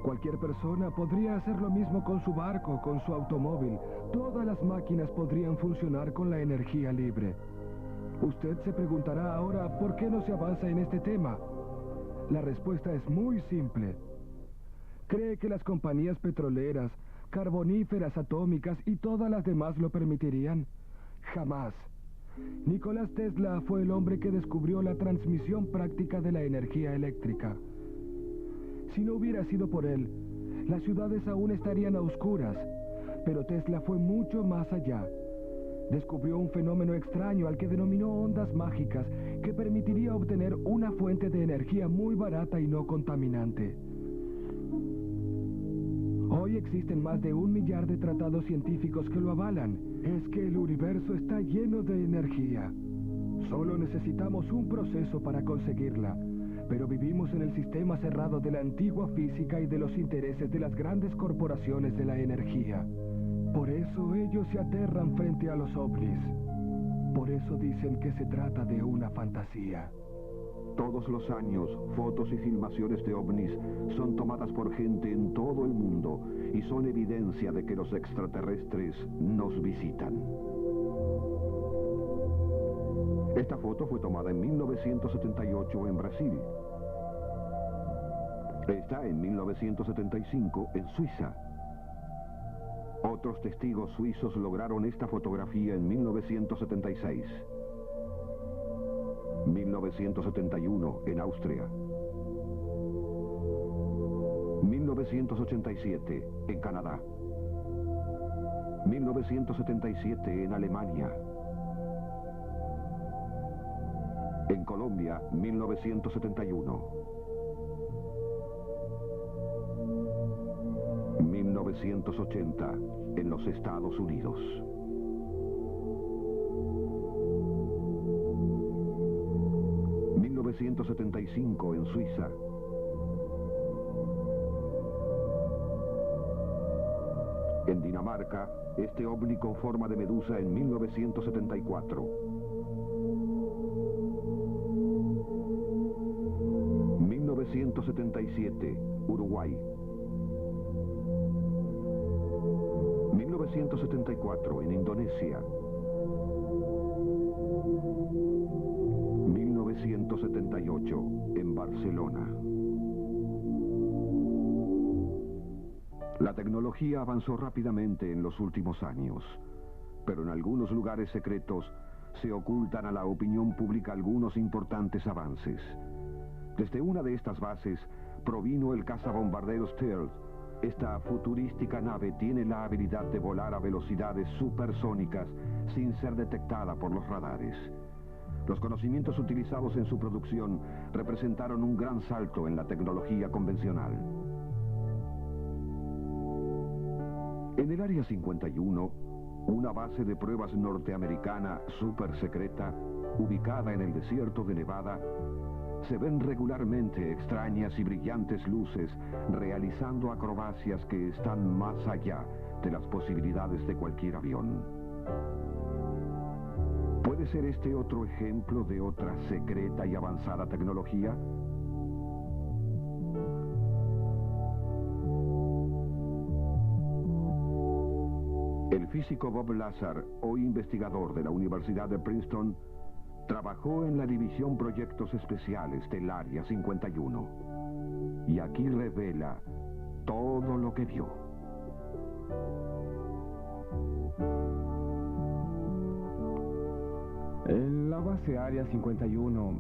Cualquier persona podría hacer lo mismo con su barco, con su automóvil. Todas las máquinas podrían funcionar con la energía libre. Usted se preguntará ahora por qué no se avanza en este tema. La respuesta es muy simple. ¿Cree que las compañías petroleras, carboníferas, atómicas y todas las demás lo permitirían? Jamás. Nicolás Tesla fue el hombre que descubrió la transmisión práctica de la energía eléctrica. Si no hubiera sido por él, las ciudades aún estarían a oscuras, pero Tesla fue mucho más allá. Descubrió un fenómeno extraño al que denominó ondas mágicas que permitiría obtener una fuente de energía muy barata y no contaminante. Hoy existen más de 1 millar de tratados científicos que lo avalan. Es que el universo está lleno de energía. Solo necesitamos un proceso para conseguirla. Pero vivimos en el sistema cerrado de la antigua física y de los intereses de las grandes corporaciones de la energía. Por eso ellos se aterran frente a los ovnis. Por eso dicen que se trata de una fantasía. Todos los años, fotos y filmaciones de ovnis son tomadas por gente en todo el mundo y son evidencia de que los extraterrestres nos visitan. Esta foto fue tomada en 1978 en Brasil. Esta en 1975 en Suiza. Otros testigos suizos lograron esta fotografía en 1976. 1971 en Austria. 1987 en Canadá. 1977 en Alemania. En Colombia, 1971. 1980 en los Estados Unidos. 1975 en Suiza. En Dinamarca, este ovni con forma de medusa en 1974. 1977, Uruguay. 1974 en Indonesia. 1978 en Barcelona. La tecnología avanzó rápidamente en los últimos años, pero en algunos lugares secretos se ocultan a la opinión pública algunos importantes avances. Desde una de estas bases provino el cazabombarderos Stealth. Esta futurística nave tiene la habilidad de volar a velocidades supersónicas sin ser detectada por los radares. Los conocimientos utilizados en su producción representaron un gran salto en la tecnología convencional. En el Área 51, una base de pruebas norteamericana super secreta, ubicada en el desierto de Nevada, se ven regularmente extrañas y brillantes luces realizando acrobacias que están más allá de las posibilidades de cualquier avión. ¿Puede ser este otro ejemplo de otra secreta y avanzada tecnología? El físico Bob Lazar, hoy investigador de la Universidad de Princeton, trabajó en la división Proyectos Especiales del Área 51. Y aquí revela todo lo que vio. En la base Área 51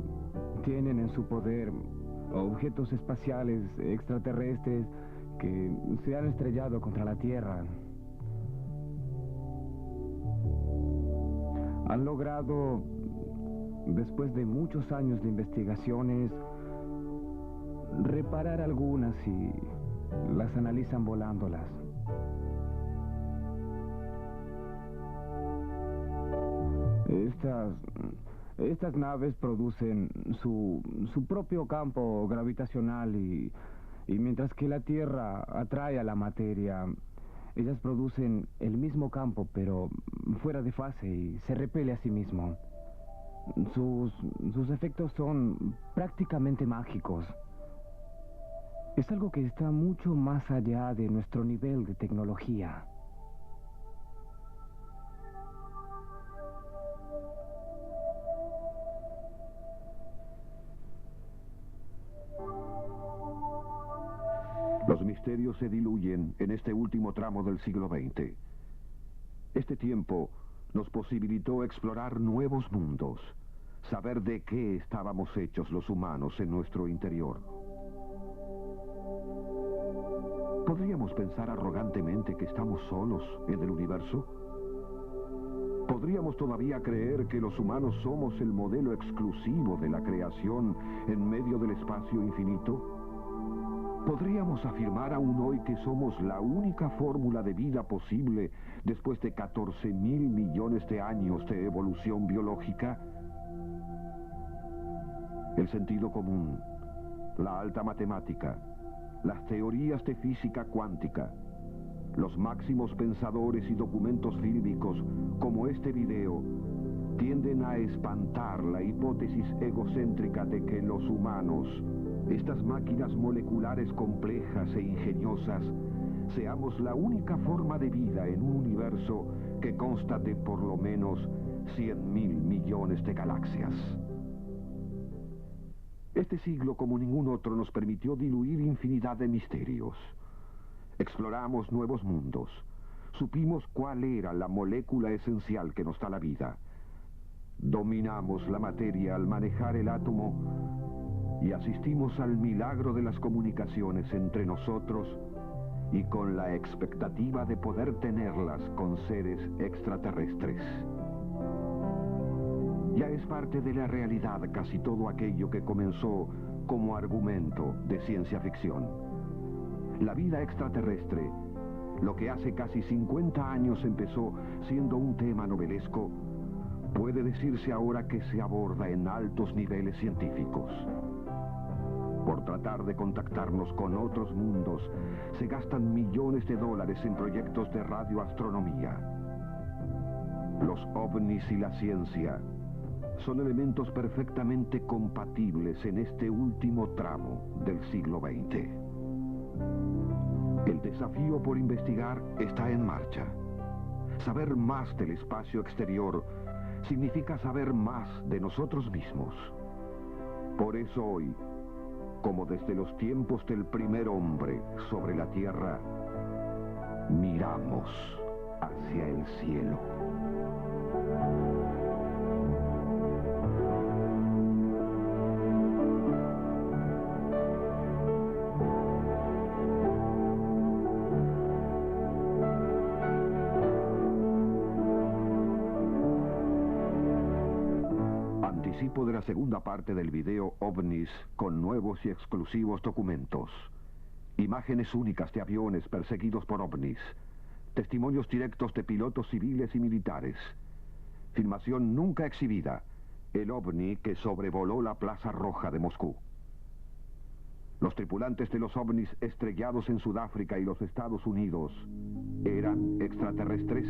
tienen en su poder objetos espaciales extraterrestres que se han estrellado contra la Tierra. Han logrado, después de muchos años de investigaciones, reparar algunas y las analizan volándolas. Estas naves producen su propio campo gravitacional y Y mientras que la Tierra atrae a la materia, ellas producen el mismo campo, pero fuera de fase y se repele a sí mismo. Sus efectos son prácticamente mágicos. Es algo que está mucho más allá de nuestro nivel de tecnología. Los misterios se diluyen en este último tramo del siglo XX. Este tiempo nos posibilitó explorar nuevos mundos, saber de qué estábamos hechos los humanos en nuestro interior. ¿Podríamos pensar arrogantemente que estamos solos en el universo? ¿Podríamos todavía creer que los humanos somos el modelo exclusivo de la creación en medio del espacio infinito? ¿Podríamos afirmar aún hoy que somos la única fórmula de vida posible después de 14.000 millones de años de evolución biológica? El sentido común, la alta matemática, las teorías de física cuántica, los máximos pensadores y documentos fílmicos como este video tienden a espantar la hipótesis egocéntrica de que los humanos, estas máquinas moleculares complejas e ingeniosas, seamos la única forma de vida en un universo que consta de por lo menos 100.000 millones de galaxias. Este siglo, como ningún otro, nos permitió diluir infinidad de misterios. Exploramos nuevos mundos. Supimos cuál era la molécula esencial que nos da la vida. Dominamos la materia al manejar el átomo y asistimos al milagro de las comunicaciones entre nosotros y con la expectativa de poder tenerlas con seres extraterrestres. Ya es parte de la realidad casi todo aquello que comenzó como argumento de ciencia ficción. La vida extraterrestre, lo que hace casi 50 años empezó siendo un tema novelesco, puede decirse ahora que se aborda en altos niveles científicos. Por tratar de contactarnos con otros mundos, se gastan millones de dólares en proyectos de radioastronomía. Los ovnis y la ciencia son elementos perfectamente compatibles en este último tramo del siglo XX. El desafío por investigar está en marcha. Saber más del espacio exterior significa saber más de nosotros mismos. Por eso hoy, como desde los tiempos del primer hombre sobre la tierra, miramos hacia el cielo. Anticipo de la segunda parte del video OVNIs con nuevos y exclusivos documentos. Imágenes únicas de aviones perseguidos por ovnis. Testimonios directos de pilotos civiles y militares. Filmación nunca exhibida. El ovni que sobrevoló la Plaza Roja de Moscú. Los tripulantes de los ovnis estrellados en Sudáfrica y los Estados Unidos eran extraterrestres.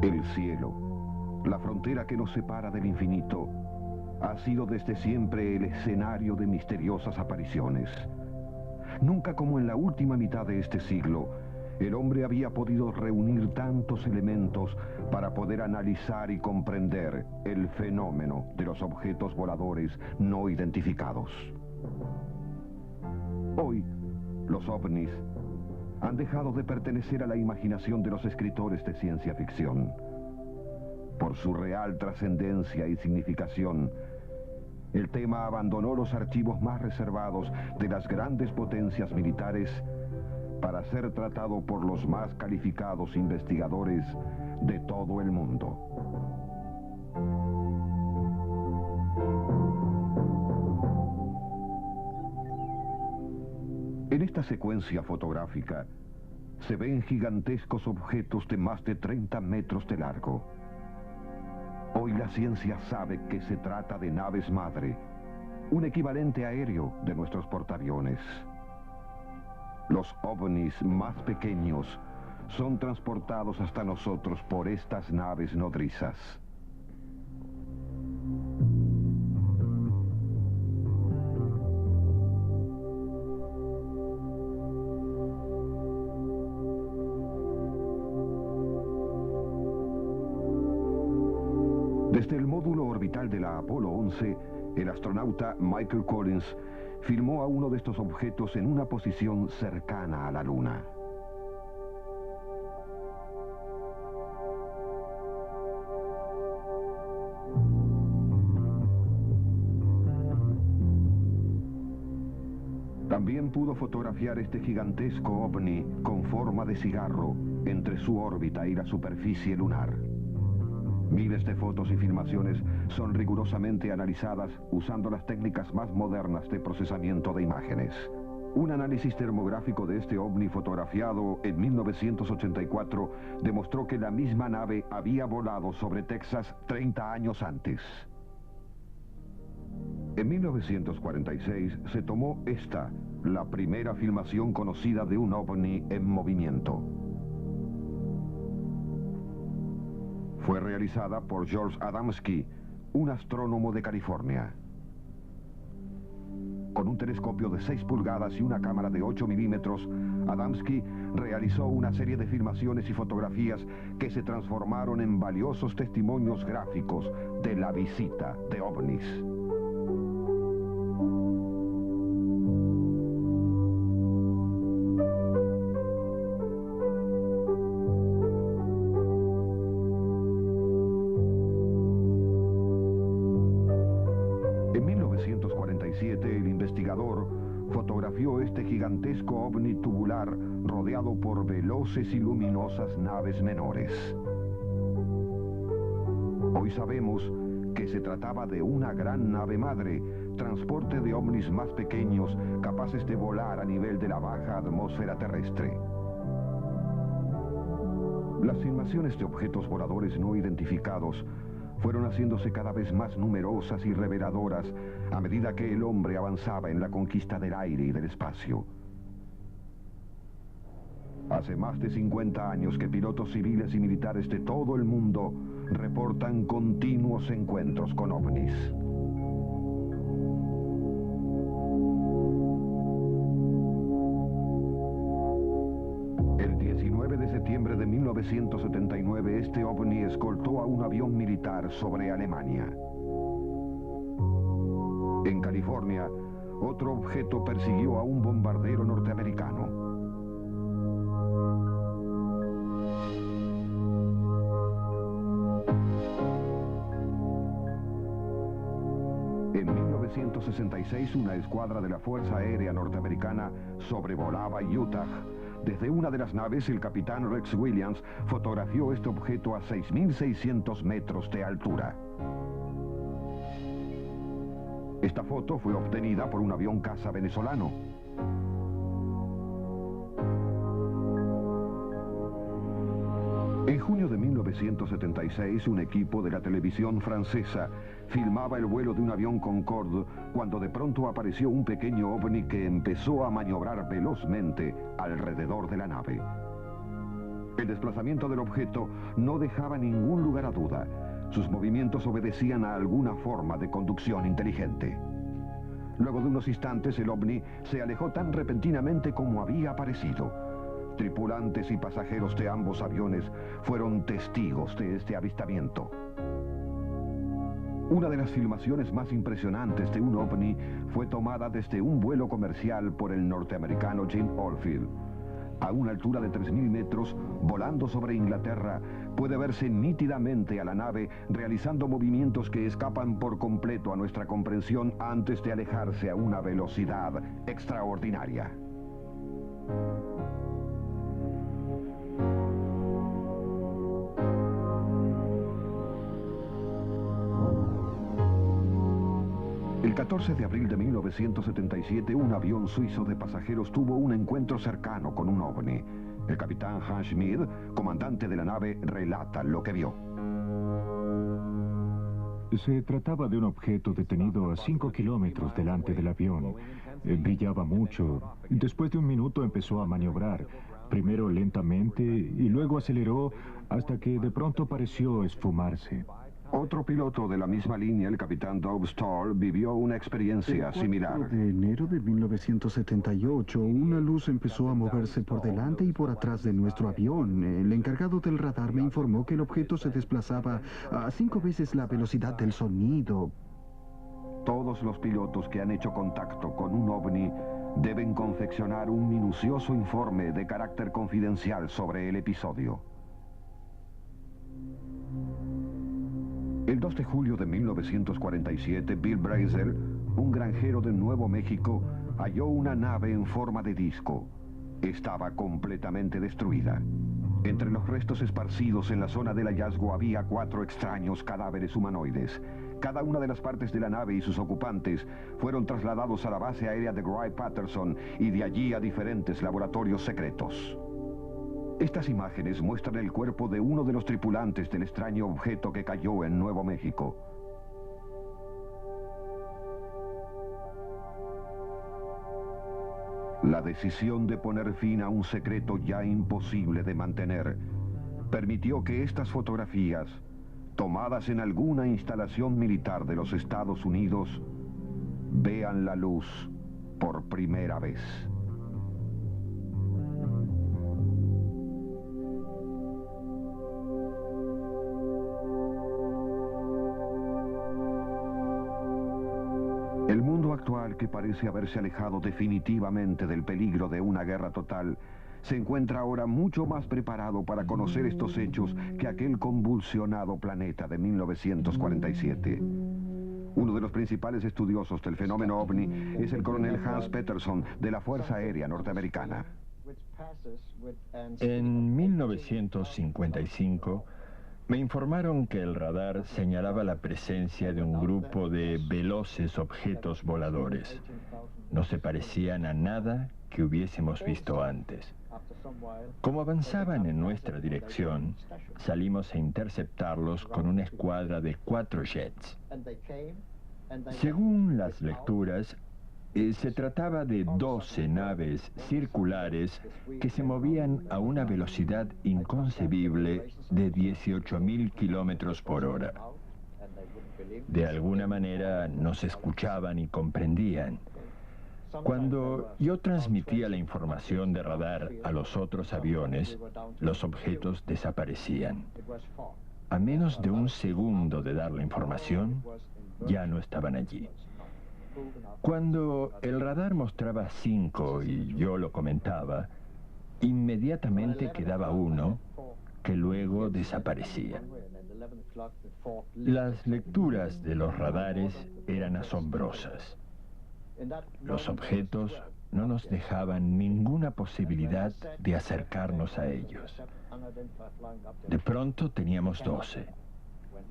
El cielo, la frontera que nos separa del infinito, ha sido desde siempre el escenario de misteriosas apariciones. Nunca como en la última mitad de este siglo, el hombre había podido reunir tantos elementos para poder analizar y comprender el fenómeno de los objetos voladores no identificados. Hoy, los ovnis han dejado de pertenecer a la imaginación de los escritores de ciencia ficción. Por su real trascendencia y significación, el tema abandonó los archivos más reservados de las grandes potencias militares para ser tratado por los más calificados investigadores de todo el mundo. En esta secuencia fotográfica se ven gigantescos objetos de más de 30 metros de largo. Hoy la ciencia sabe que se trata de naves madre, un equivalente aéreo de nuestros portaaviones. Los ovnis más pequeños son transportados hasta nosotros por estas naves nodrizas. Desde el módulo orbital de la Apolo 11, el astronauta Michael Collins filmó a uno de estos objetos en una posición cercana a la Luna. También pudo fotografiar este gigantesco ovni con forma de cigarro entre su órbita y la superficie lunar. Miles de fotos y filmaciones son rigurosamente analizadas usando las técnicas más modernas de procesamiento de imágenes. Un análisis termográfico de este ovni fotografiado en 1984 demostró que la misma nave había volado sobre Texas 30 años antes. En 1946 se tomó esta, la primera filmación conocida de un ovni en movimiento. Fue realizada por George Adamski, un astrónomo de California. Con un telescopio de 6 pulgadas y una cámara de 8 milímetros, Adamski realizó una serie de filmaciones y fotografías que se transformaron en valiosos testimonios gráficos de la visita de ovnis. El investigador fotografió este gigantesco ovni tubular rodeado por veloces y luminosas naves menores. Hoy sabemos que se trataba de una gran nave madre, transporte de ovnis más pequeños capaces de volar a nivel de la baja atmósfera terrestre. Las filmaciones de objetos voladores no identificados fueron haciéndose cada vez más numerosas y reveladoras a medida que el hombre avanzaba en la conquista del aire y del espacio. Hace más de 50 años que pilotos civiles y militares de todo el mundo reportan continuos encuentros con ovnis. El 19 de septiembre de 1979, este ovni escoltó a un avión militar sobre Alemania. En California, otro objeto persiguió a un bombardero norteamericano. En 1966, una escuadra de la Fuerza Aérea Norteamericana sobrevolaba Utah. Desde una de las naves, el capitán Rex Williams fotografió este objeto a 6.600 metros de altura. Esta foto fue obtenida por un avión caza venezolano. En junio de 1976, un equipo de la televisión francesa filmaba el vuelo de un avión Concorde cuando de pronto apareció un pequeño ovni que empezó a maniobrar velozmente alrededor de la nave. El desplazamiento del objeto no dejaba ningún lugar a duda. Sus movimientos obedecían a alguna forma de conducción inteligente. Luego de unos instantes, el ovni se alejó tan repentinamente como había aparecido. Tripulantes y pasajeros de ambos aviones fueron testigos de este avistamiento. Una de las filmaciones más impresionantes de un ovni fue tomada desde un vuelo comercial por el norteamericano Jim Oldfield. A una altura de 3.000 metros, volando sobre Inglaterra, puede verse nítidamente a la nave realizando movimientos que escapan por completo a nuestra comprensión antes de alejarse a una velocidad extraordinaria. El 14 de abril de 1977, un avión suizo de pasajeros tuvo un encuentro cercano con un ovni. El capitán Hans Schmid, comandante de la nave, relata lo que vio. Se trataba de un objeto detenido a 5 kilómetros delante del avión. Brillaba mucho. Después de un minuto empezó a maniobrar. Primero lentamente y luego aceleró hasta que de pronto pareció esfumarse. Otro piloto de la misma línea, el capitán Doug Stoll, vivió una experiencia similar. El 4 de enero de 1978, una luz empezó a moverse por delante y por atrás de nuestro avión. El encargado del radar me informó que el objeto se desplazaba a 5 veces la velocidad del sonido. Todos los pilotos que han hecho contacto con un ovni deben confeccionar un minucioso informe de carácter confidencial sobre el episodio. El 2 de julio de 1947, Bill Brazel, un granjero de Nuevo México, halló una nave en forma de disco. Estaba completamente destruida. Entre los restos esparcidos en la zona del hallazgo había 4 extraños cadáveres humanoides. Cada una de las partes de la nave y sus ocupantes fueron trasladados a la base aérea de Wright-Patterson y de allí a diferentes laboratorios secretos. Estas imágenes muestran el cuerpo de uno de los tripulantes del extraño objeto que cayó en Nuevo México. La decisión de poner fin a un secreto ya imposible de mantener permitió que estas fotografías, tomadas en alguna instalación militar de los Estados Unidos, vean la luz por primera vez. El mundo actual, que parece haberse alejado definitivamente del peligro de una guerra total, se encuentra ahora mucho más preparado para conocer estos hechos que aquel convulsionado planeta de 1947. Uno de los principales estudiosos del fenómeno ovni es el coronel Hans Peterson de la Fuerza Aérea Norteamericana. En 1955, me informaron que el radar señalaba la presencia de un grupo de veloces objetos voladores. No se parecían a nada que hubiésemos visto antes. Como avanzaban en nuestra dirección, salimos a interceptarlos con una escuadra de 4 jets. Según las lecturas, se trataba de 12 naves circulares que se movían a una velocidad inconcebible de 18.000 kilómetros por hora. De alguna manera nos escuchaban y comprendían. Cuando yo transmitía la información de radar a los otros aviones, los objetos desaparecían. A menos de un segundo de dar la información, ya no estaban allí. Cuando el radar mostraba 5 y yo lo comentaba, inmediatamente quedaba uno que luego desaparecía. Las lecturas de los radares eran asombrosas. Los objetos no nos dejaban ninguna posibilidad de acercarnos a ellos. De pronto teníamos 12.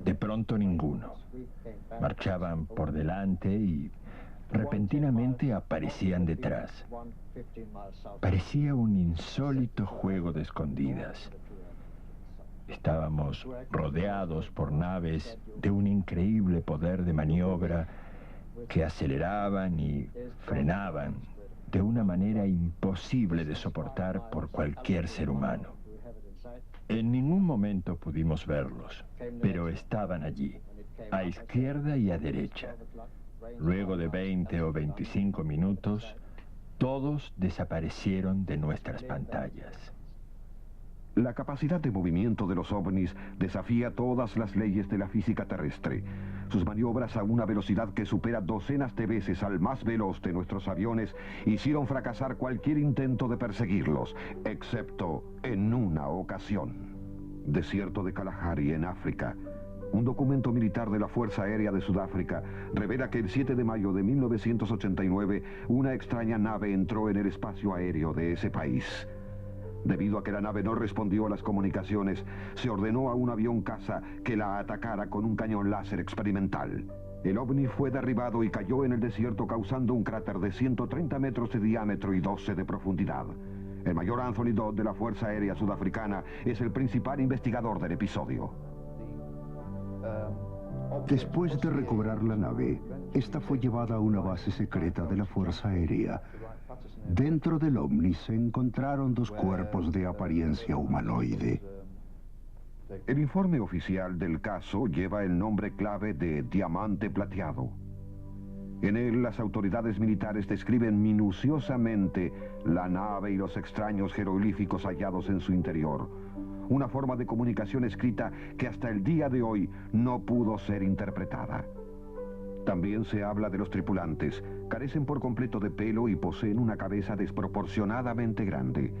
De pronto ninguno. Marchaban por delante y repentinamente aparecían detrás. Parecía un insólito juego de escondidas. Estábamos rodeados por naves de un increíble poder de maniobra que aceleraban y frenaban de una manera imposible de soportar por cualquier ser humano. En ningún momento pudimos verlos, pero estaban allí, a izquierda y a derecha. Luego de 20 o 25 minutos, todos desaparecieron de nuestras pantallas. La capacidad de movimiento de los ovnis desafía todas las leyes de la física terrestre. Sus maniobras a una velocidad que supera docenas de veces al más veloz de nuestros aviones hicieron fracasar cualquier intento de perseguirlos, excepto en una ocasión. Desierto de Kalahari, en África. Un documento militar de la Fuerza Aérea de Sudáfrica revela que el 7 de mayo de 1989 una extraña nave entró en el espacio aéreo de ese país. Debido a que la nave no respondió a las comunicaciones, se ordenó a un avión caza que la atacara con un cañón láser experimental. El ovni fue derribado y cayó en el desierto causando un cráter de 130 metros de diámetro y 12 de profundidad. El mayor Anthony Dodd de la Fuerza Aérea Sudafricana es el principal investigador del episodio. Después de recobrar la nave, esta fue llevada a una base secreta de la Fuerza Aérea. Dentro del ovni se encontraron dos cuerpos de apariencia humanoide. El informe oficial del caso lleva el nombre clave de Diamante Plateado. En él, las autoridades militares describen minuciosamente la nave y los extraños jeroglíficos hallados en su interior. Una forma de comunicación escrita que hasta el día de hoy no pudo ser interpretada. También se habla de los tripulantes. Carecen por completo de pelo y poseen una cabeza desproporcionadamente grande.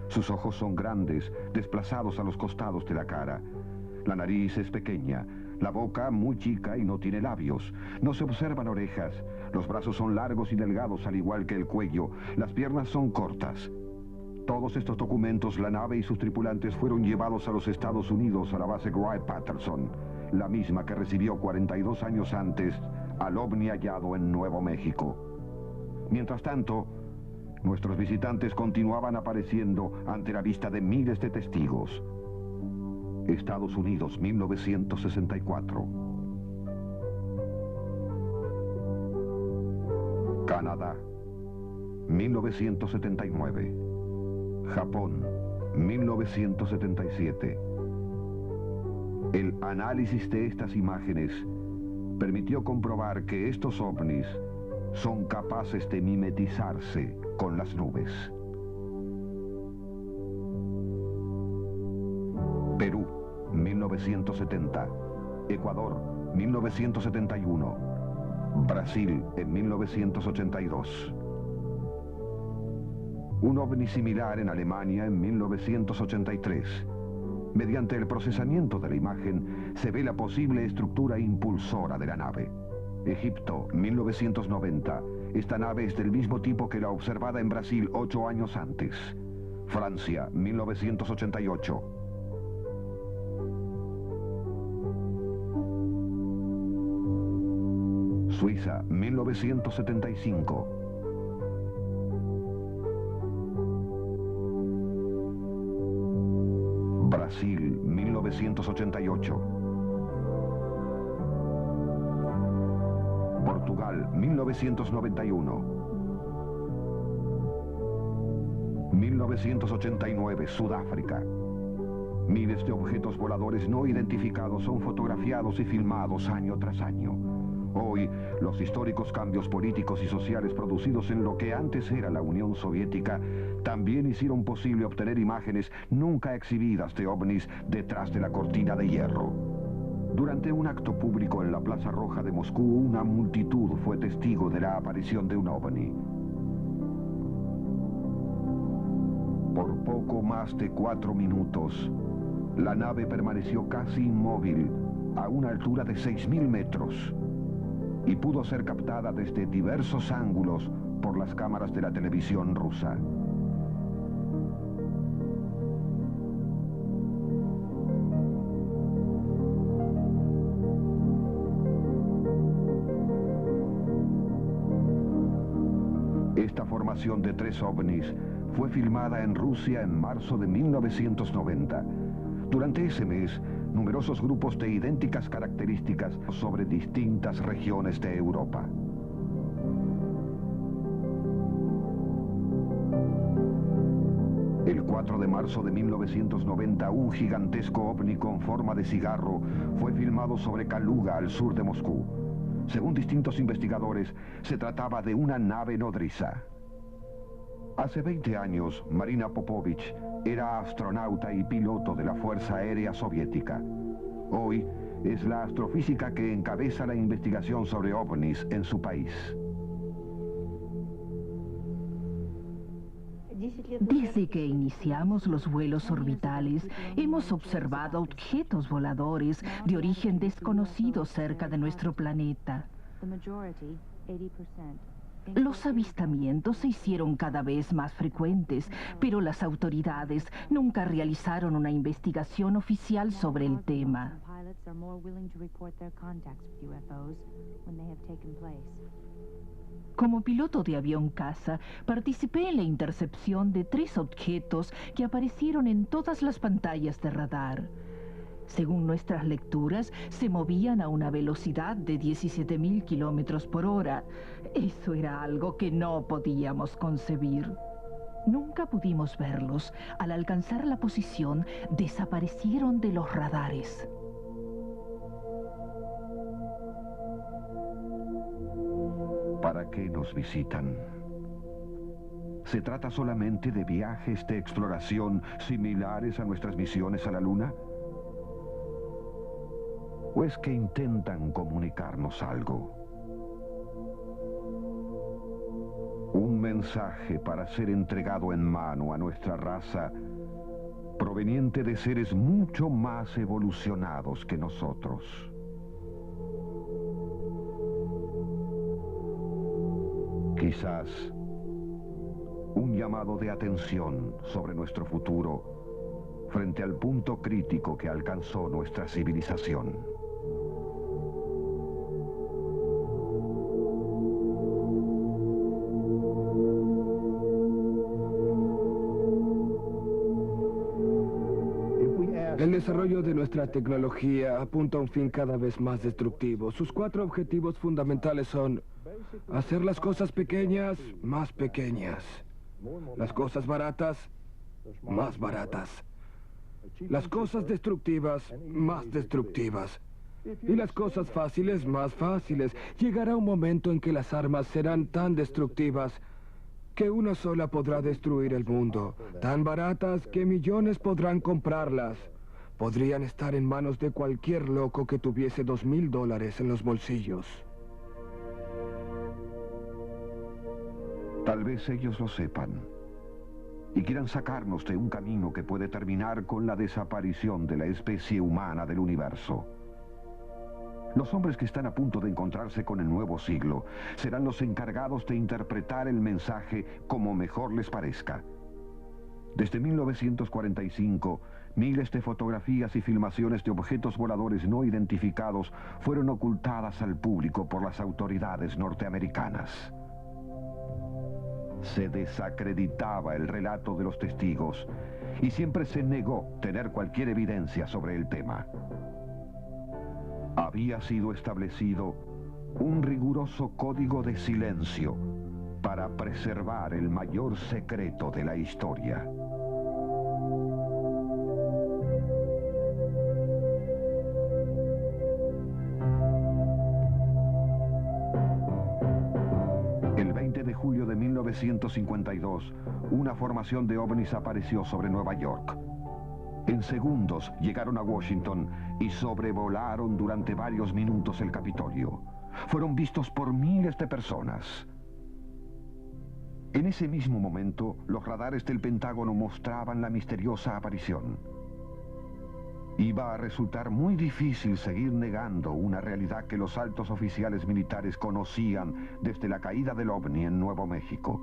Sus ojos son grandes, desplazados a los costados de la cara. La nariz es pequeña, la boca muy chica y no tiene labios. No se observan orejas. Los brazos son largos y delgados al igual que el cuello. Las piernas son cortas. Todos estos documentos, la nave y sus tripulantes fueron llevados a los Estados Unidos a la base Wright-Patterson, la misma que recibió 42 años antes al ovni hallado en Nuevo México. Mientras tanto, nuestros visitantes continuaban apareciendo ante la vista de miles de testigos. Estados Unidos, 1964. Canadá, 1979. Japón, 1977. El análisis de estas imágenes permitió comprobar que estos ovnis son capaces de mimetizarse con las nubes. Perú, 1970. Ecuador, 1971. Brasil, en 1982. Un ovni similar en Alemania en 1983. Mediante el procesamiento de la imagen se ve la posible estructura impulsora de la nave. Egipto, 1990. Esta nave es del mismo tipo que la observada en Brasil 8 años antes. Francia, 1988. Suiza, 1975. Brasil, 1988. Portugal, 1991. 1989, Sudáfrica. Miles de objetos voladores no identificados son fotografiados y filmados año tras año. Hoy, los históricos cambios políticos y sociales producidos en lo que antes era la Unión Soviética también hicieron posible obtener imágenes nunca exhibidas de ovnis detrás de la cortina de hierro. Durante un acto público en la Plaza Roja de Moscú, una multitud fue testigo de la aparición de un ovni. Por poco más de 4 minutos, la nave permaneció casi inmóvil a una altura de 6.000 metros. Y pudo ser captada desde diversos ángulos por las cámaras de la televisión rusa. Esta formación de 3 ovnis fue filmada en Rusia en marzo de 1990. Durante ese mes, numerosos grupos de idénticas características sobre distintas regiones de Europa. El 4 de marzo de 1990, un gigantesco ovni con forma de cigarro fue filmado sobre Kaluga, al sur de Moscú. Según distintos investigadores, se trataba de una nave nodriza. Hace 20 años, Marina Popovich era astronauta y piloto de la Fuerza Aérea Soviética. Hoy es la astrofísica que encabeza la investigación sobre ovnis en su país. Desde que iniciamos los vuelos orbitales, hemos observado objetos voladores de origen desconocido cerca de nuestro planeta. Los avistamientos se hicieron cada vez más frecuentes, pero las autoridades nunca realizaron una investigación oficial sobre el tema. Como piloto de avión caza, participé en la intercepción de 3 objetos que aparecieron en todas las pantallas de radar. Según nuestras lecturas, se movían a una velocidad de 17.000 kilómetros por hora. Eso era algo que no podíamos concebir. Nunca pudimos verlos. Al alcanzar la posición, desaparecieron de los radares. ¿Para qué nos visitan? ¿Se trata solamente de viajes de exploración similares a nuestras misiones a la Luna? ¿O es que intentan comunicarnos algo? Un mensaje para ser entregado en mano a nuestra raza, proveniente de seres mucho más evolucionados que nosotros. Quizás un llamado de atención sobre nuestro futuro frente al punto crítico que alcanzó nuestra civilización. El desarrollo de nuestra tecnología apunta a un fin cada vez más destructivo. Sus 4 objetivos fundamentales son: hacer las cosas pequeñas, más pequeñas. Las cosas baratas, más baratas. Las cosas destructivas, más destructivas. Y las cosas fáciles, más fáciles. Llegará un momento en que las armas serán tan destructivas que una sola podrá destruir el mundo. Tan baratas que millones podrán comprarlas. Podrían estar en manos de cualquier loco que tuviese $2.000 en los bolsillos. Tal vez ellos lo sepan y quieran sacarnos de un camino que puede terminar con la desaparición de la especie humana del universo. Los hombres que están a punto de encontrarse con el nuevo siglo serán los encargados de interpretar el mensaje como mejor les parezca. Desde 1945, miles de fotografías y filmaciones de objetos voladores no identificados fueron ocultadas al público por las autoridades norteamericanas. Se desacreditaba el relato de los testigos y siempre se negó tener cualquier evidencia sobre el tema. Había sido establecido un riguroso código de silencio para preservar el mayor secreto de la historia. El 20 de julio de 1952, una formación de ovnis apareció sobre Nueva York. En segundos llegaron a Washington y sobrevolaron durante varios minutos el Capitolio. Fueron vistos por miles de personas. En ese mismo momento, los radares del Pentágono mostraban la misteriosa aparición. Iba a resultar muy difícil seguir negando una realidad que los altos oficiales militares conocían desde la caída del ovni en Nuevo México.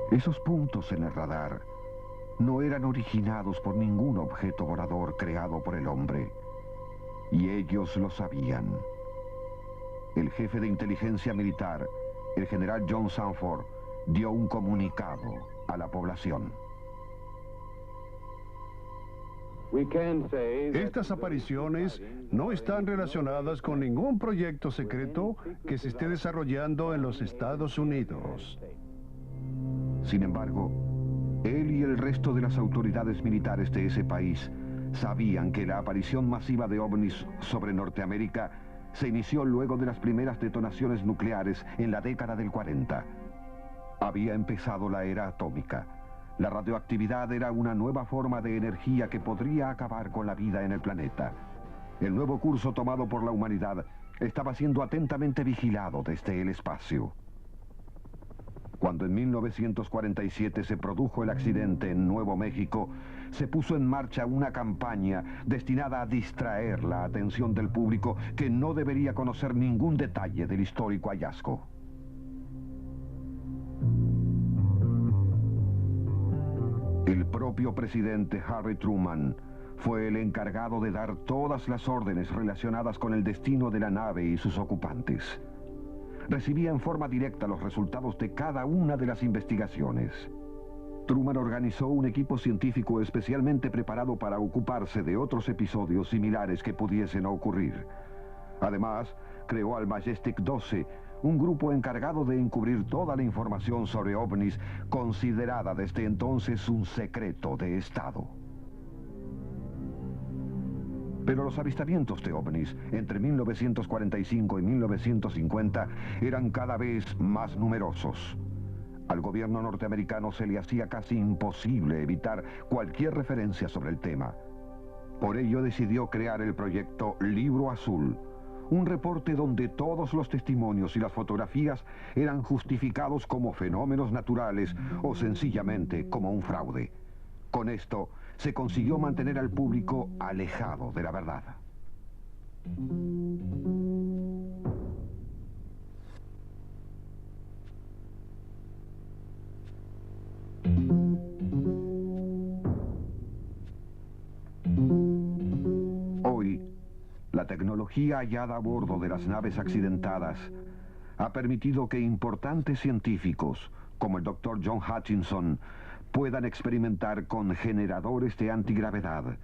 Esos puntos en el radar no eran originados por ningún objeto volador creado por el hombre, y ellos lo sabían. El jefe de inteligencia militar, el general John Sanford, dio un comunicado a la población. Estas apariciones no están relacionadas con ningún proyecto secreto que se esté desarrollando en los Estados Unidos. Sin embargo, él y el resto de las autoridades militares de ese país sabían que la aparición masiva de ovnis sobre Norteamérica se inició luego de las primeras detonaciones nucleares en la década del 40. Había empezado la era atómica. La radioactividad era una nueva forma de energía que podría acabar con la vida en el planeta. El nuevo curso tomado por la humanidad estaba siendo atentamente vigilado desde el espacio. Cuando en 1947 se produjo el accidente en Nuevo México, se puso en marcha una campaña destinada a distraer la atención del público que no debería conocer ningún detalle del histórico hallazgo. El propio presidente Harry Truman fue el encargado de dar todas las órdenes relacionadas con el destino de la nave y sus ocupantes. Recibía en forma directa los resultados de cada una de las investigaciones. Truman organizó un equipo científico especialmente preparado para ocuparse de otros episodios similares que pudiesen ocurrir. Además, creó al Majestic 12, un grupo encargado de encubrir toda la información sobre ovnis, considerada desde entonces un secreto de Estado. Pero los avistamientos de ovnis entre 1945 y 1950 eran cada vez más numerosos. Al gobierno norteamericano se le hacía casi imposible evitar cualquier referencia sobre el tema. Por ello decidió crear el proyecto Libro Azul, un reporte donde todos los testimonios y las fotografías eran justificados como fenómenos naturales o sencillamente como un fraude. Con esto se consiguió mantener al público alejado de la verdad. Hoy, la tecnología hallada a bordo de las naves accidentadas ha permitido que importantes científicos, como el Dr. John Hutchinson, puedan experimentar con generadores de antigravedad,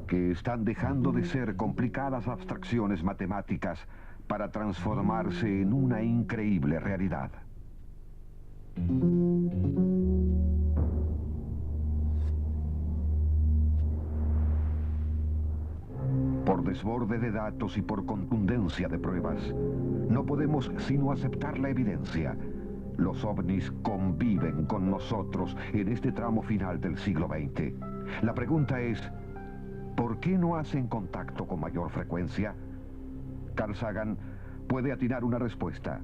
que están dejando de ser complicadas abstracciones matemáticas para transformarse en una increíble realidad. Por desborde de datos y por contundencia de pruebas, no podemos sino aceptar la evidencia. Los ovnis conviven con nosotros en este tramo final del siglo XX. La pregunta es, ¿por qué no hacen contacto con mayor frecuencia? Carl Sagan puede atinar una respuesta.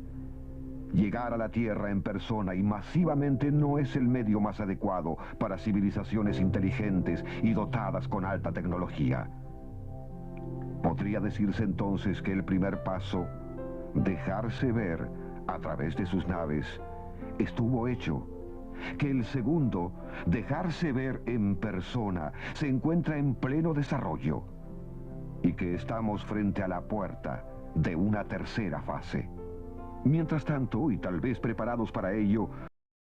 Llegar a la Tierra en persona y masivamente no es el medio más adecuado para civilizaciones inteligentes y dotadas con alta tecnología. Podría decirse entonces que el primer paso, dejarse ver a través de sus naves, estuvo hecho. Que el segundo, dejarse ver en persona, se encuentra en pleno desarrollo. Y que estamos frente a la puerta de una tercera fase. Mientras tanto, y tal vez preparados para ello,